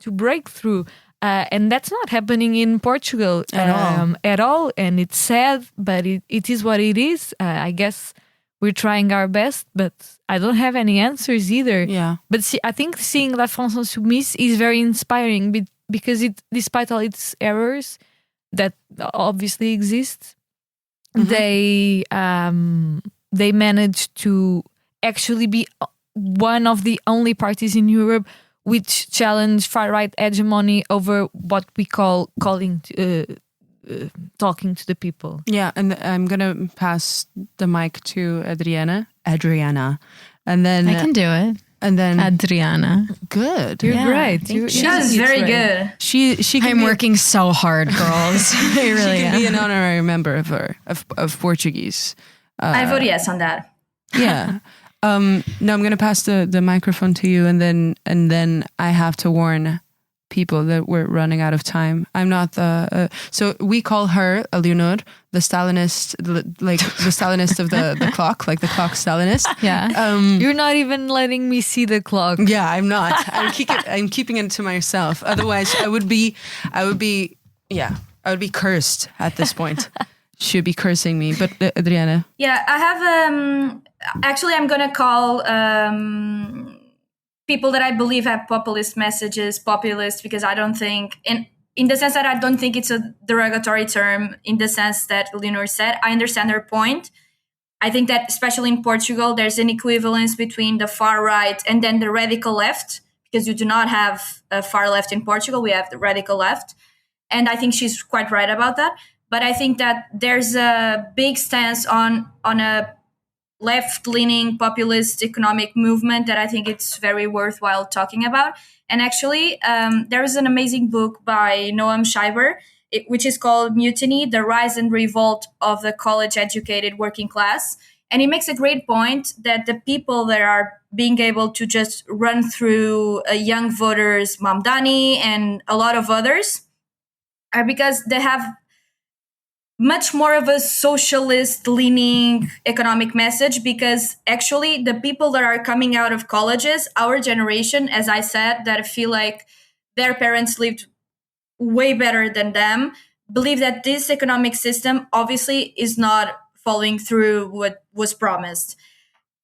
Speaker 4: break through, and that's not happening in Portugal at all. And it's sad, but it is what it is. I guess we're trying our best, but I don't have any answers either.
Speaker 1: Yeah.
Speaker 4: But I think seeing La France Insoumise is very inspiring because despite all its errors that obviously exist, they managed to actually be one of the only parties in Europe which challenge far-right hegemony over what we call talking to the people.
Speaker 1: Yeah, and I'm gonna pass the mic to Adriana, and then
Speaker 3: I can do it.
Speaker 1: And then
Speaker 3: Adriana.
Speaker 1: Good.
Speaker 4: You're great.
Speaker 5: She was very good.
Speaker 1: She
Speaker 3: I'm working so hard, girls. I really
Speaker 1: she can
Speaker 3: am.
Speaker 1: be an honorary member of Portuguese.
Speaker 5: I vote yes on that.
Speaker 1: Yeah. No, I'm gonna pass the microphone to you, and then I have to warn people that we're running out of time. I'm not so we call her Leonor, the Stalinist, like the Stalinist of the clock, like the clock Stalinist.
Speaker 3: Yeah.
Speaker 4: You're not even letting me see the clock.
Speaker 1: Yeah, I'm not. I'm keeping it to myself. Otherwise, I would be cursed at this point. She'd be cursing me. But Adriana.
Speaker 5: Yeah, I have actually I'm gonna call people that I believe have populist messages populist, because I don't think, in the sense that I don't think it's a derogatory term in the sense that Leonor said. I understand her point. I think that especially in Portugal, there's an equivalence between the far right and then the radical left, because you do not have a far left in Portugal. We have the radical left. And I think she's quite right about that. But I think that there's a big stance on a left-leaning populist economic movement that I think it's very worthwhile talking about. And actually, there is an amazing book by Noam Scheiber, which is called Mutiny, The Rise and Revolt of the College-Educated Working Class. And he makes a great point that the people that are being able to just run through young voters, Mamdani and a lot of others, are because they have much more of a socialist-leaning economic message, because actually the people that are coming out of colleges, our generation, as I said, that feel like their parents lived way better than them, believe that this economic system obviously is not following through what was promised.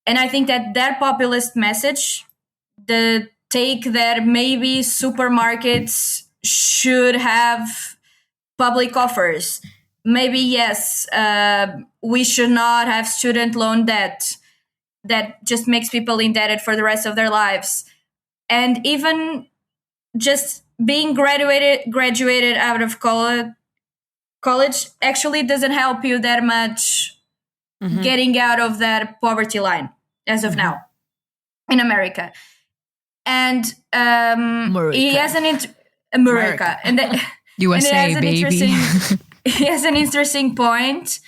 Speaker 5: And I think that populist message, the take that maybe supermarkets should have public offers, maybe, yes, we should not have student loan debt that just makes people indebted for the rest of their lives. And even just being graduated out of college actually doesn't help you that much getting out of that poverty line as of now in America. And he has America. And
Speaker 3: USA,
Speaker 5: and
Speaker 3: baby.
Speaker 5: He has an interesting point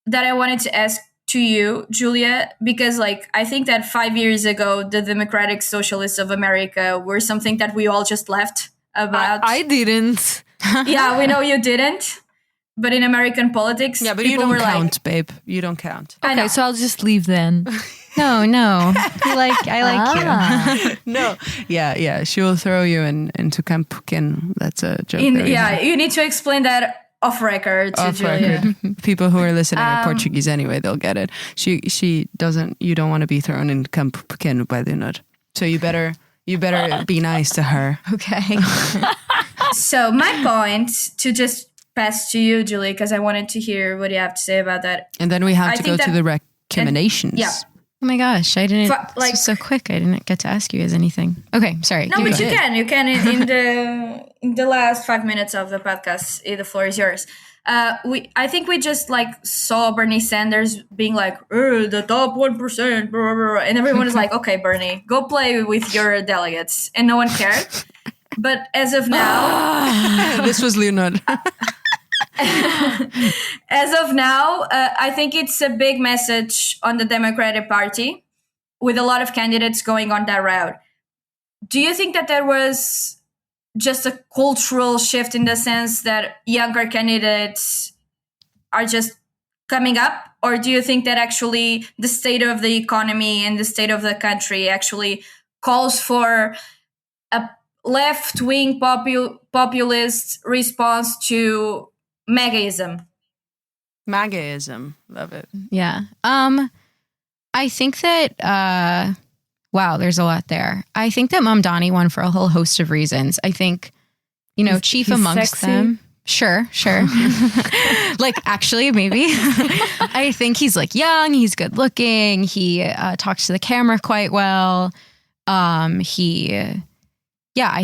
Speaker 5: that I wanted to ask to you, Julia, because I think that 5 years ago, the Democratic Socialists of America were something that we all just left about.
Speaker 4: I didn't.
Speaker 5: Yeah, we know you didn't. But in American politics,
Speaker 1: yeah, but you don't count, babe. You don't count.
Speaker 4: Okay, so I'll just leave then.
Speaker 3: No. I like you.
Speaker 1: No. Yeah. She will throw you into Campuquin. That's a joke.
Speaker 5: You need to explain that off record to Julia.
Speaker 1: People who are listening are Portuguese anyway, they'll get it. She doesn't. You don't want to be thrown in Campuquin by Leonor. So you better be nice to her.
Speaker 3: Okay.
Speaker 5: So my point, to just pass to you, Julie, because I wanted to hear what you have to say about that.
Speaker 1: And then we have to go to the recommendations.
Speaker 5: Yeah.
Speaker 3: Oh my gosh, I didn't. This was so quick. I didn't get to ask you guys anything. Okay, sorry.
Speaker 5: No, but you can. You can in the last 5 minutes of the podcast. The floor is yours. I think we just saw Bernie Sanders being like, the top 1%, blah, blah, blah. And everyone is like, okay, Bernie, go play with your delegates, and no one cared. But as of now,
Speaker 1: this was Leonard.
Speaker 5: As of now, I think it's a big message on the Democratic Party, with a lot of candidates going on that route. Do you think that there was just a cultural shift in the sense that younger candidates are just coming up? Or do you think that actually the state of the economy and the state of the country actually calls for a left-wing populist response to MAGAism?
Speaker 1: MAGAism. Love it.
Speaker 3: Yeah. I think that, wow, there's a lot there. I think that Mamdani won for a whole host of reasons. I think, chief amongst
Speaker 4: sexy.
Speaker 3: them. Sure. Actually, maybe. I think he's young, he's good looking, he talks to the camera quite well. I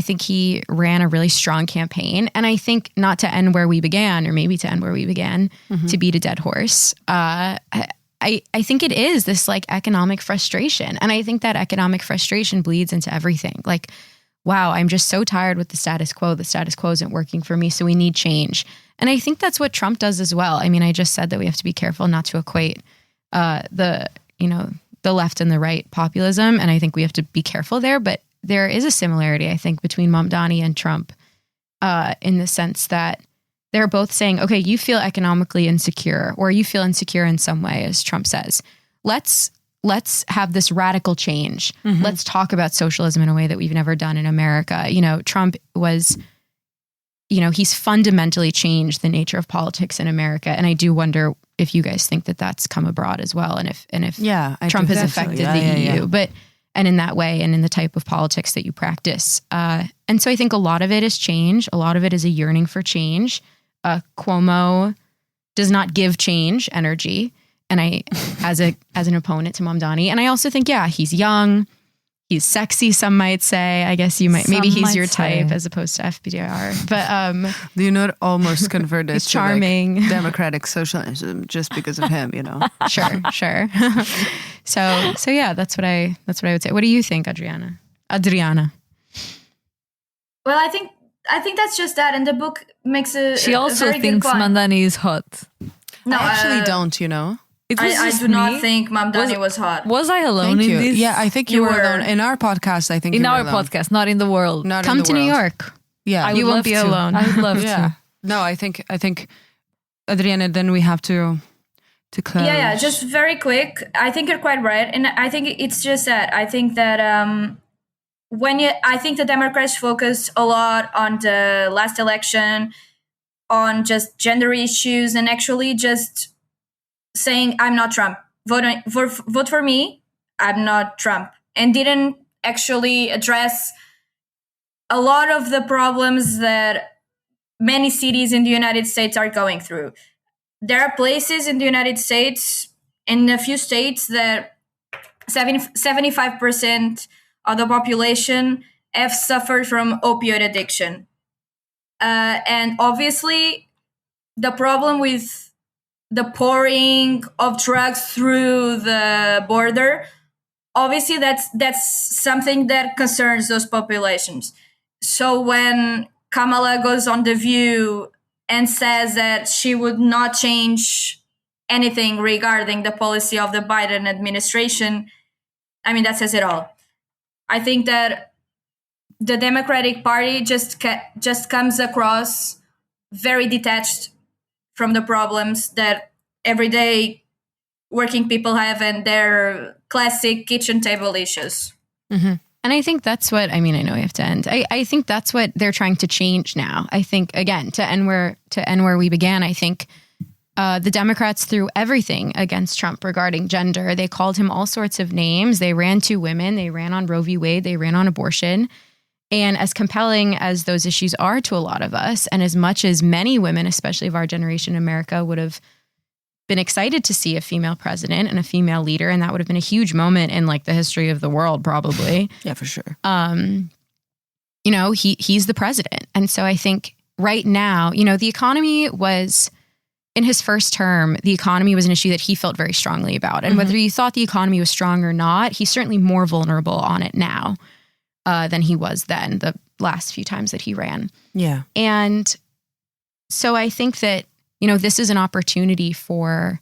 Speaker 3: think he ran a really strong campaign. And I think, not to end where we began, or maybe to end where we began, to beat a dead horse, I think it is this economic frustration. And I think that economic frustration bleeds into everything. Wow, I'm just so tired with the status quo. The status quo isn't working for me, so we need change. And I think that's what Trump does as well. I mean, I just said that we have to be careful not to equate the left and the right populism. And I think we have to be careful there. But there is a similarity, I think, between Mamdani and Trump in the sense that they're both saying, okay, you feel economically insecure, or you feel insecure in some way, as Trump says. Let's have this radical change. Mm-hmm. Let's talk about socialism in a way that we've never done in America. Trump was, he's fundamentally changed the nature of politics in America. And I do wonder if you guys think that that's come abroad as well. And if Trump has affected the EU, and in that way, and in the type of politics that you practice. And so I think a lot of it is change. A lot of it is a yearning for change. Cuomo does not give change energy. And I, as an opponent to Mamdani, and I also think, he's young, he's sexy, some might say. I guess maybe he's your type as opposed to FDR. But
Speaker 1: Leonard almost converted
Speaker 3: he's charming.
Speaker 1: To democratic socialism just because of him,
Speaker 3: Sure. So yeah, that's what I would say. What do you think, Adriana?
Speaker 5: Well, I think that's just that, and the book makes
Speaker 4: She also thinks Mamdani is hot.
Speaker 5: No,
Speaker 1: I actually don't.
Speaker 5: I do not think Mamdani was hot.
Speaker 4: Was I alone
Speaker 1: Thank
Speaker 4: in
Speaker 1: you.
Speaker 4: this?
Speaker 1: Yeah, I think you were alone. In our podcast, I think
Speaker 4: in
Speaker 1: you were
Speaker 4: our
Speaker 1: alone.
Speaker 4: podcast, not in the world.
Speaker 3: Come to New York.
Speaker 1: Yeah,
Speaker 3: you won't be alone.
Speaker 4: I would love to.
Speaker 1: No, I think Adriana, then we have to close.
Speaker 5: Yeah, just very quick. I think you're quite right, and I think it's just that. I think that I think the Democrats focused a lot on the last election, on just gender issues, and actually just saying, I'm not Trump. Vote for me. I'm not Trump. And didn't actually address a lot of the problems that many cities in the United States are going through. There are places in the United States, in a few states, that 75% of the population have suffered from opioid addiction. And obviously, the problem with the pouring of drugs through the border, obviously that's something that concerns those populations. So when Kamala goes on The View and says that she would not change anything regarding the policy of the Biden administration, I mean, that says it all. I think that the Democratic Party just comes across very detached from the problems that everyday working people have and their classic kitchen table issues.
Speaker 3: Mm-hmm. And I think that's what, I know we have to end. I think that's what they're trying to change now. I think, again, to end where we began, I think the Democrats threw everything against Trump regarding gender. They called him all sorts of names. They ran 2 women. They ran on Roe v. Wade. They ran on abortion. And as compelling as those issues are to a lot of us, and as much as many women, especially of our generation in America, would have been excited to see a female president and a female leader, and that would have been a huge moment in like the history of the world, probably.
Speaker 1: Yeah, for sure.
Speaker 3: You know, he's the president. And so I think right now, you know, the economy was, in his first term, the economy was an issue that he felt very strongly about. And whether you thought the economy was strong or not, he's certainly more vulnerable on it now than he was then, the last few times that he ran.
Speaker 1: Yeah.
Speaker 3: And so I think that, you know, this is an opportunity for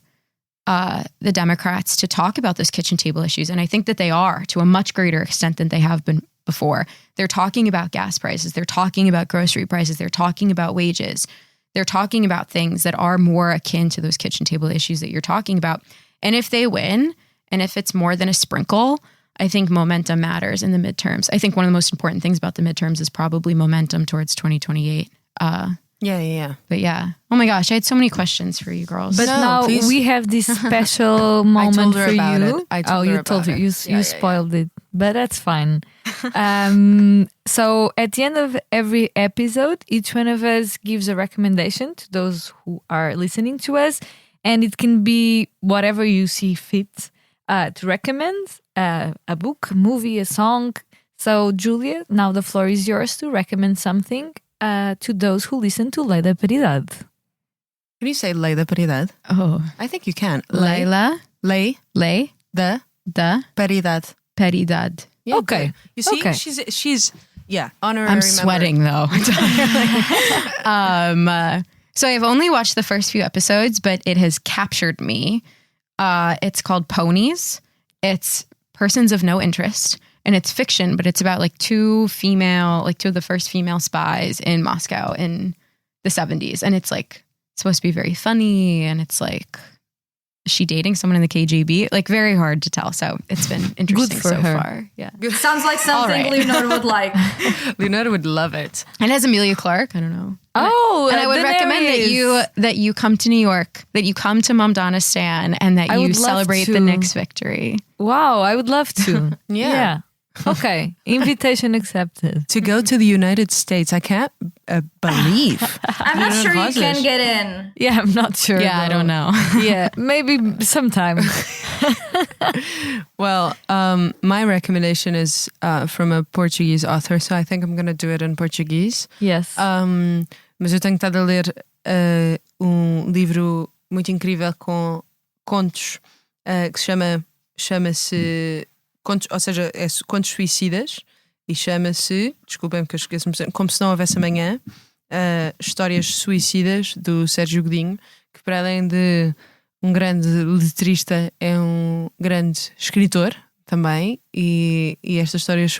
Speaker 3: the Democrats to talk about those kitchen table issues. And I think that they are, to a much greater extent than they have been before. They're talking about gas prices. They're talking about grocery prices. They're talking about wages. They're talking about things that are more akin to those kitchen table issues that you're talking about. And if they win, and if it's more than a sprinkle, I think momentum matters in the midterms. I think one of the most important things about the midterms is probably momentum towards 2028.
Speaker 1: Yeah.
Speaker 3: But yeah. Oh my gosh, I had so many questions for you girls.
Speaker 4: But now
Speaker 1: please.
Speaker 4: we have this special moment
Speaker 1: told her
Speaker 4: for
Speaker 1: about
Speaker 4: you.
Speaker 1: it. I told her
Speaker 4: you
Speaker 1: about
Speaker 4: told her.
Speaker 1: it.
Speaker 4: You spoiled it. But that's fine. So at the end of every episode, each one of us gives a recommendation to those who are listening to us. And it can be whatever you see fit to recommend. A book, a movie, a song. So Julia, now the floor is yours to recommend something to those who listen to Lei da Paridade.
Speaker 1: Can you say Lei da Paridade?
Speaker 3: Oh.
Speaker 1: I think you can.
Speaker 3: Lei
Speaker 1: da
Speaker 3: da
Speaker 1: Paridade.
Speaker 3: Paridade.
Speaker 1: Yeah,
Speaker 4: Okay.
Speaker 1: good. You see,
Speaker 4: Okay.
Speaker 1: she's honorary
Speaker 3: I'm
Speaker 1: member.
Speaker 3: sweating though. So I've only watched the first few episodes, but it has captured me. It's called Ponies. It's persons of no interest, and it's fiction, but it's about two of the first female spies in Moscow in the 70s. And it's supposed to be very funny, and it's is she dating someone in the KGB? Very hard to tell. So it's been interesting
Speaker 4: for
Speaker 3: so
Speaker 4: her.
Speaker 3: far. Yeah.
Speaker 5: Sounds like something
Speaker 3: All right.
Speaker 5: Leonardo would like.
Speaker 1: Leonardo would love it.
Speaker 3: And as Emilia Clarke, I don't know.
Speaker 4: Oh,
Speaker 3: And I would recommend that you come to New York, that you come to Mamdanistan, and that
Speaker 4: I
Speaker 3: you
Speaker 4: would love
Speaker 3: celebrate
Speaker 4: to.
Speaker 3: the Knicks' victory.
Speaker 4: Wow, I would love to.
Speaker 1: Yeah.
Speaker 4: Okay. Invitation accepted.
Speaker 1: To go to the United States, I can't believe.
Speaker 5: I'm not sure you can get in.
Speaker 4: Yeah, I'm not sure.
Speaker 3: Yeah, I
Speaker 4: though.
Speaker 3: don't know.
Speaker 4: Yeah, maybe sometime.
Speaker 1: Well, my recommendation is from a Portuguese author, so I think I'm going to do it in Portuguese.
Speaker 4: Yes.
Speaker 1: Mas eu tenho estado a ler livro muito incrível com contos que chama-se contos, ou seja, é contos suicidas, e chama-se, desculpem porque eu esqueço-me, Como Se Não Houvesse Amanhã, Histórias Suicidas, do Sérgio Godinho, que para além de um grande letrista é um grande escritor também, e estas histórias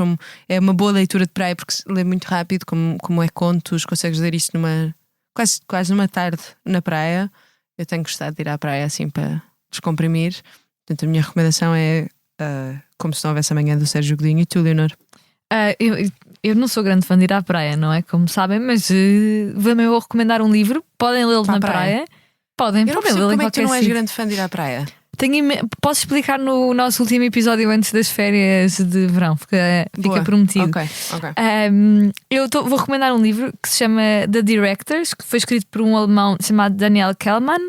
Speaker 1: é uma boa leitura de praia porque se lê muito rápido, como é contos, consegues ler isto quase numa tarde na praia. Eu tenho gostado de ir à praia assim para descomprimir. Portanto, a minha recomendação é Como Se Não Houvesse Amanhã, do Sérgio Godinho. E tu, Leonor?
Speaker 4: Eu não sou grande fã de ir à praia, não é? Como sabem, mas também vou recomendar um livro. Podem lê-lo na praia. Podem
Speaker 1: Eu não percebo
Speaker 4: lê-lo em
Speaker 1: como é que tu
Speaker 4: qualquer
Speaker 1: não és
Speaker 4: sítio.
Speaker 1: grande fã de ir à praia.
Speaker 4: Posso explicar no nosso último episódio antes das férias de verão, fica
Speaker 1: Boa.
Speaker 4: prometido.
Speaker 1: Ok.
Speaker 4: Vou recomendar um livro que se chama The Directors, que foi escrito por um alemão chamado Daniel Kehlmann.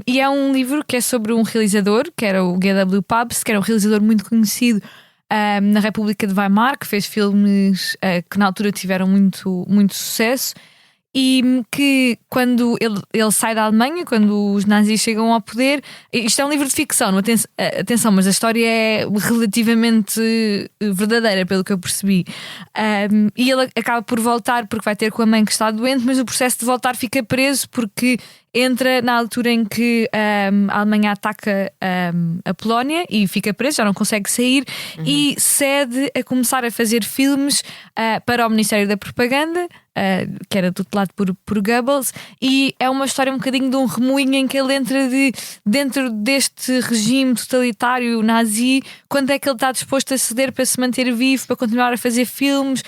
Speaker 4: E é um livro que é sobre um realizador, que era o G.W. Pabst, que era um realizador muito conhecido na República de Weimar, que fez filmes que na altura tiveram muito, muito sucesso. E que quando ele sai da Alemanha, quando os nazis chegam ao poder, isto é um livro de ficção, atenção, mas a história é relativamente verdadeira, pelo que eu percebi. E ele acaba por voltar porque vai ter com a mãe que está doente, mas o processo de voltar fica preso porque entra na altura em que a Alemanha ataca a Polónia e fica preso, já não consegue sair, e cede a começar a fazer filmes para o Ministério da Propaganda, que era tutelado por Goebbels, e é uma história um bocadinho de um remoinho em que ele entra dentro deste regime totalitário nazi, quando é que ele está disposto a ceder para se manter vivo, para continuar a fazer filmes,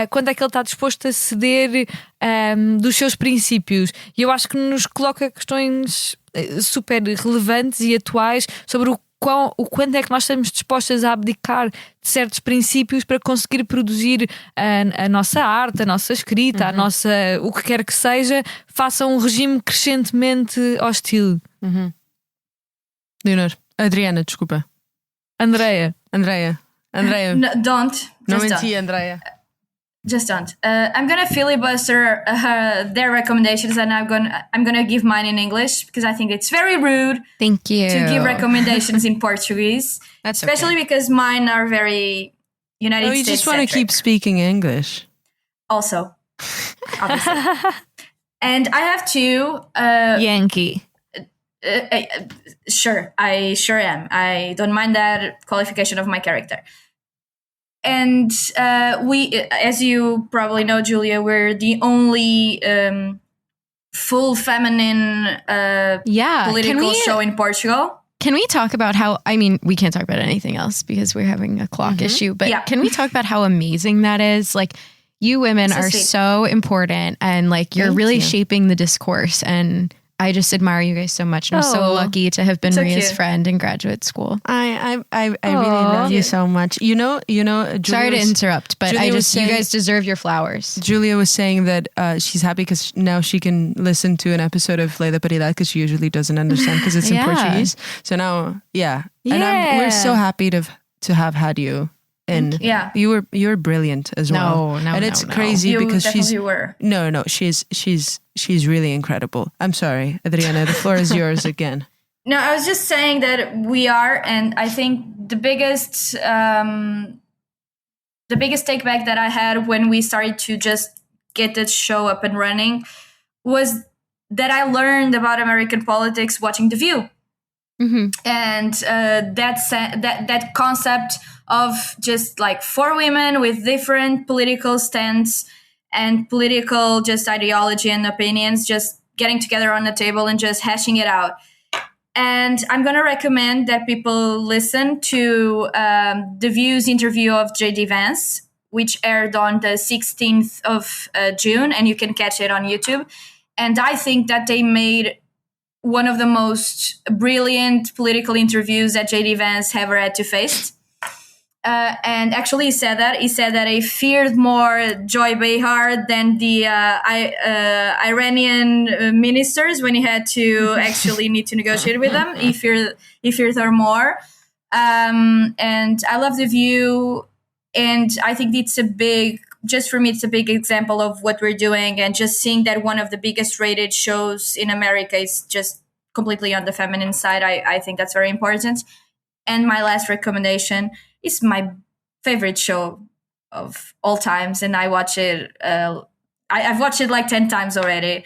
Speaker 4: quando é que ele está disposto a ceder dos seus princípios. E eu acho que nos coloca questões super relevantes e atuais sobre o quanto é que nós estamos dispostas a abdicar de certos princípios para conseguir produzir a nossa arte, a nossa escrita, o que quer que seja, face a um regime crescentemente hostil.
Speaker 1: Leonor. Adriana, desculpa.
Speaker 4: Andreia.
Speaker 5: No, don't.
Speaker 1: Não
Speaker 5: Just
Speaker 1: menti,
Speaker 5: don't.
Speaker 1: Andreia.
Speaker 5: Just don't. I'm gonna filibuster their recommendations, and I'm gonna give mine in English because I think it's very rude
Speaker 3: Thank you.
Speaker 5: to give recommendations in Portuguese,
Speaker 3: That's
Speaker 5: especially
Speaker 3: okay.
Speaker 5: because mine are very United
Speaker 1: Oh, you
Speaker 5: States.
Speaker 1: just want to keep speaking English.
Speaker 5: Also, obviously. And I have two.
Speaker 4: Yankee.
Speaker 5: Sure, I sure am. I don't mind that qualification of my character. And we, as you probably know, Julia, we're the only full feminine political show in Portugal.
Speaker 3: Can we talk about how, I mean, we can't talk about anything else because we're having a clock issue, but can we talk about how amazing that is? Like, you women are so important, and like you're really shaping the discourse, and I just admire you guys so much. And I'm so lucky to have been Maria's friend in graduate school.
Speaker 1: I really love you so much. You know. Julia
Speaker 3: Sorry to interrupt, but
Speaker 1: Julia was saying,
Speaker 3: you guys deserve your flowers.
Speaker 1: Julia was saying that she's happy because now she can listen to an episode of Lei da Paridade because she usually doesn't understand because it's in Portuguese. So now, and we're so happy to have had you. And you were brilliant as well. And it's crazy
Speaker 5: you
Speaker 1: because she's
Speaker 5: were.
Speaker 1: No, she's really incredible. I'm sorry, Adriana, the floor is yours again.
Speaker 5: No, I was just saying that we are, and I think the biggest take back that I had when we started to just get this show up and running was that I learned about American politics watching The View. And that concept of just like four women with different political stance and political just ideology and opinions just getting together on the table and just hashing it out. And I'm going to recommend that people listen to The View's interview of JD Vance, which aired on the 16th of June, and you can catch it on YouTube. And I think that they made one of the most brilliant political interviews that JD Vance ever had to face. And actually he said that he feared more Joy Behar than the Iranian ministers when he had to actually need to negotiate with them. He feared her more. And I love The View. And I think it's just for me, it's a big example of what we're doing, and just seeing that one of the biggest rated shows in America is just completely on the feminine side. I think that's very important. And my last recommendation is my favorite show of all times, and I watch it. I've watched it like 10 times already,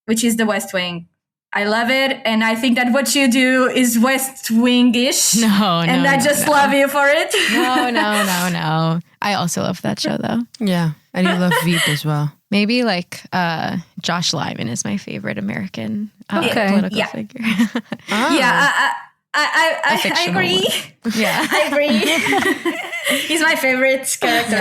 Speaker 5: which is The West Wing. I love it, and I think that what you do is West Wing-ish. And I just love you for it.
Speaker 3: No. I also love that show, though.
Speaker 1: Yeah, and you love Veep as well.
Speaker 3: Maybe like Josh Lyman is my favorite American political figure.
Speaker 5: I agree.
Speaker 3: Yeah,
Speaker 5: I agree. He's my favorite character.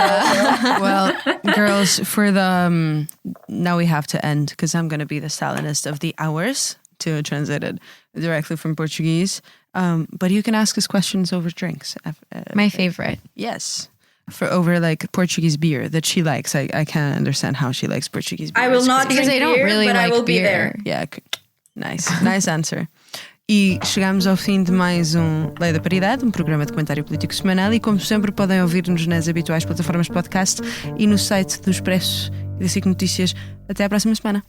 Speaker 1: Well, girls, for the now we have to end because I'm going to be the Stalinist of the hours to translate it directly from Portuguese. But you can ask us questions over drinks.
Speaker 3: My favorite.
Speaker 1: Yes. For over like Portuguese beer that she likes. I can't understand how she likes Portuguese beer.
Speaker 5: I will not
Speaker 3: because
Speaker 5: drink
Speaker 3: I don't
Speaker 5: beer,
Speaker 3: really
Speaker 5: but
Speaker 3: like
Speaker 5: I will
Speaker 3: beer.
Speaker 5: be there.
Speaker 1: Yeah, nice answer. E chegamos ao fim de mais um Lei da Paridade, um programa de comentário político semanal, e como sempre podem ouvir-nos nas habituais plataformas de podcast e no site do Expresso e da SIC Notícias. Até à próxima semana.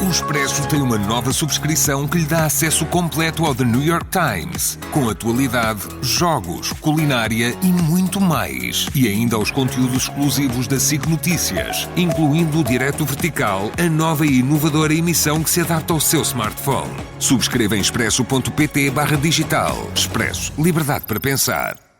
Speaker 2: O Expresso tem uma nova subscrição que lhe dá acesso completo ao The New York Times, com atualidade, jogos, culinária e muito mais. E ainda aos conteúdos exclusivos da SIC Notícias, incluindo o Direto Vertical, a nova e inovadora emissão que se adapta ao seu smartphone. Subscreva em expresso.pt/digital. Expresso. Liberdade para pensar.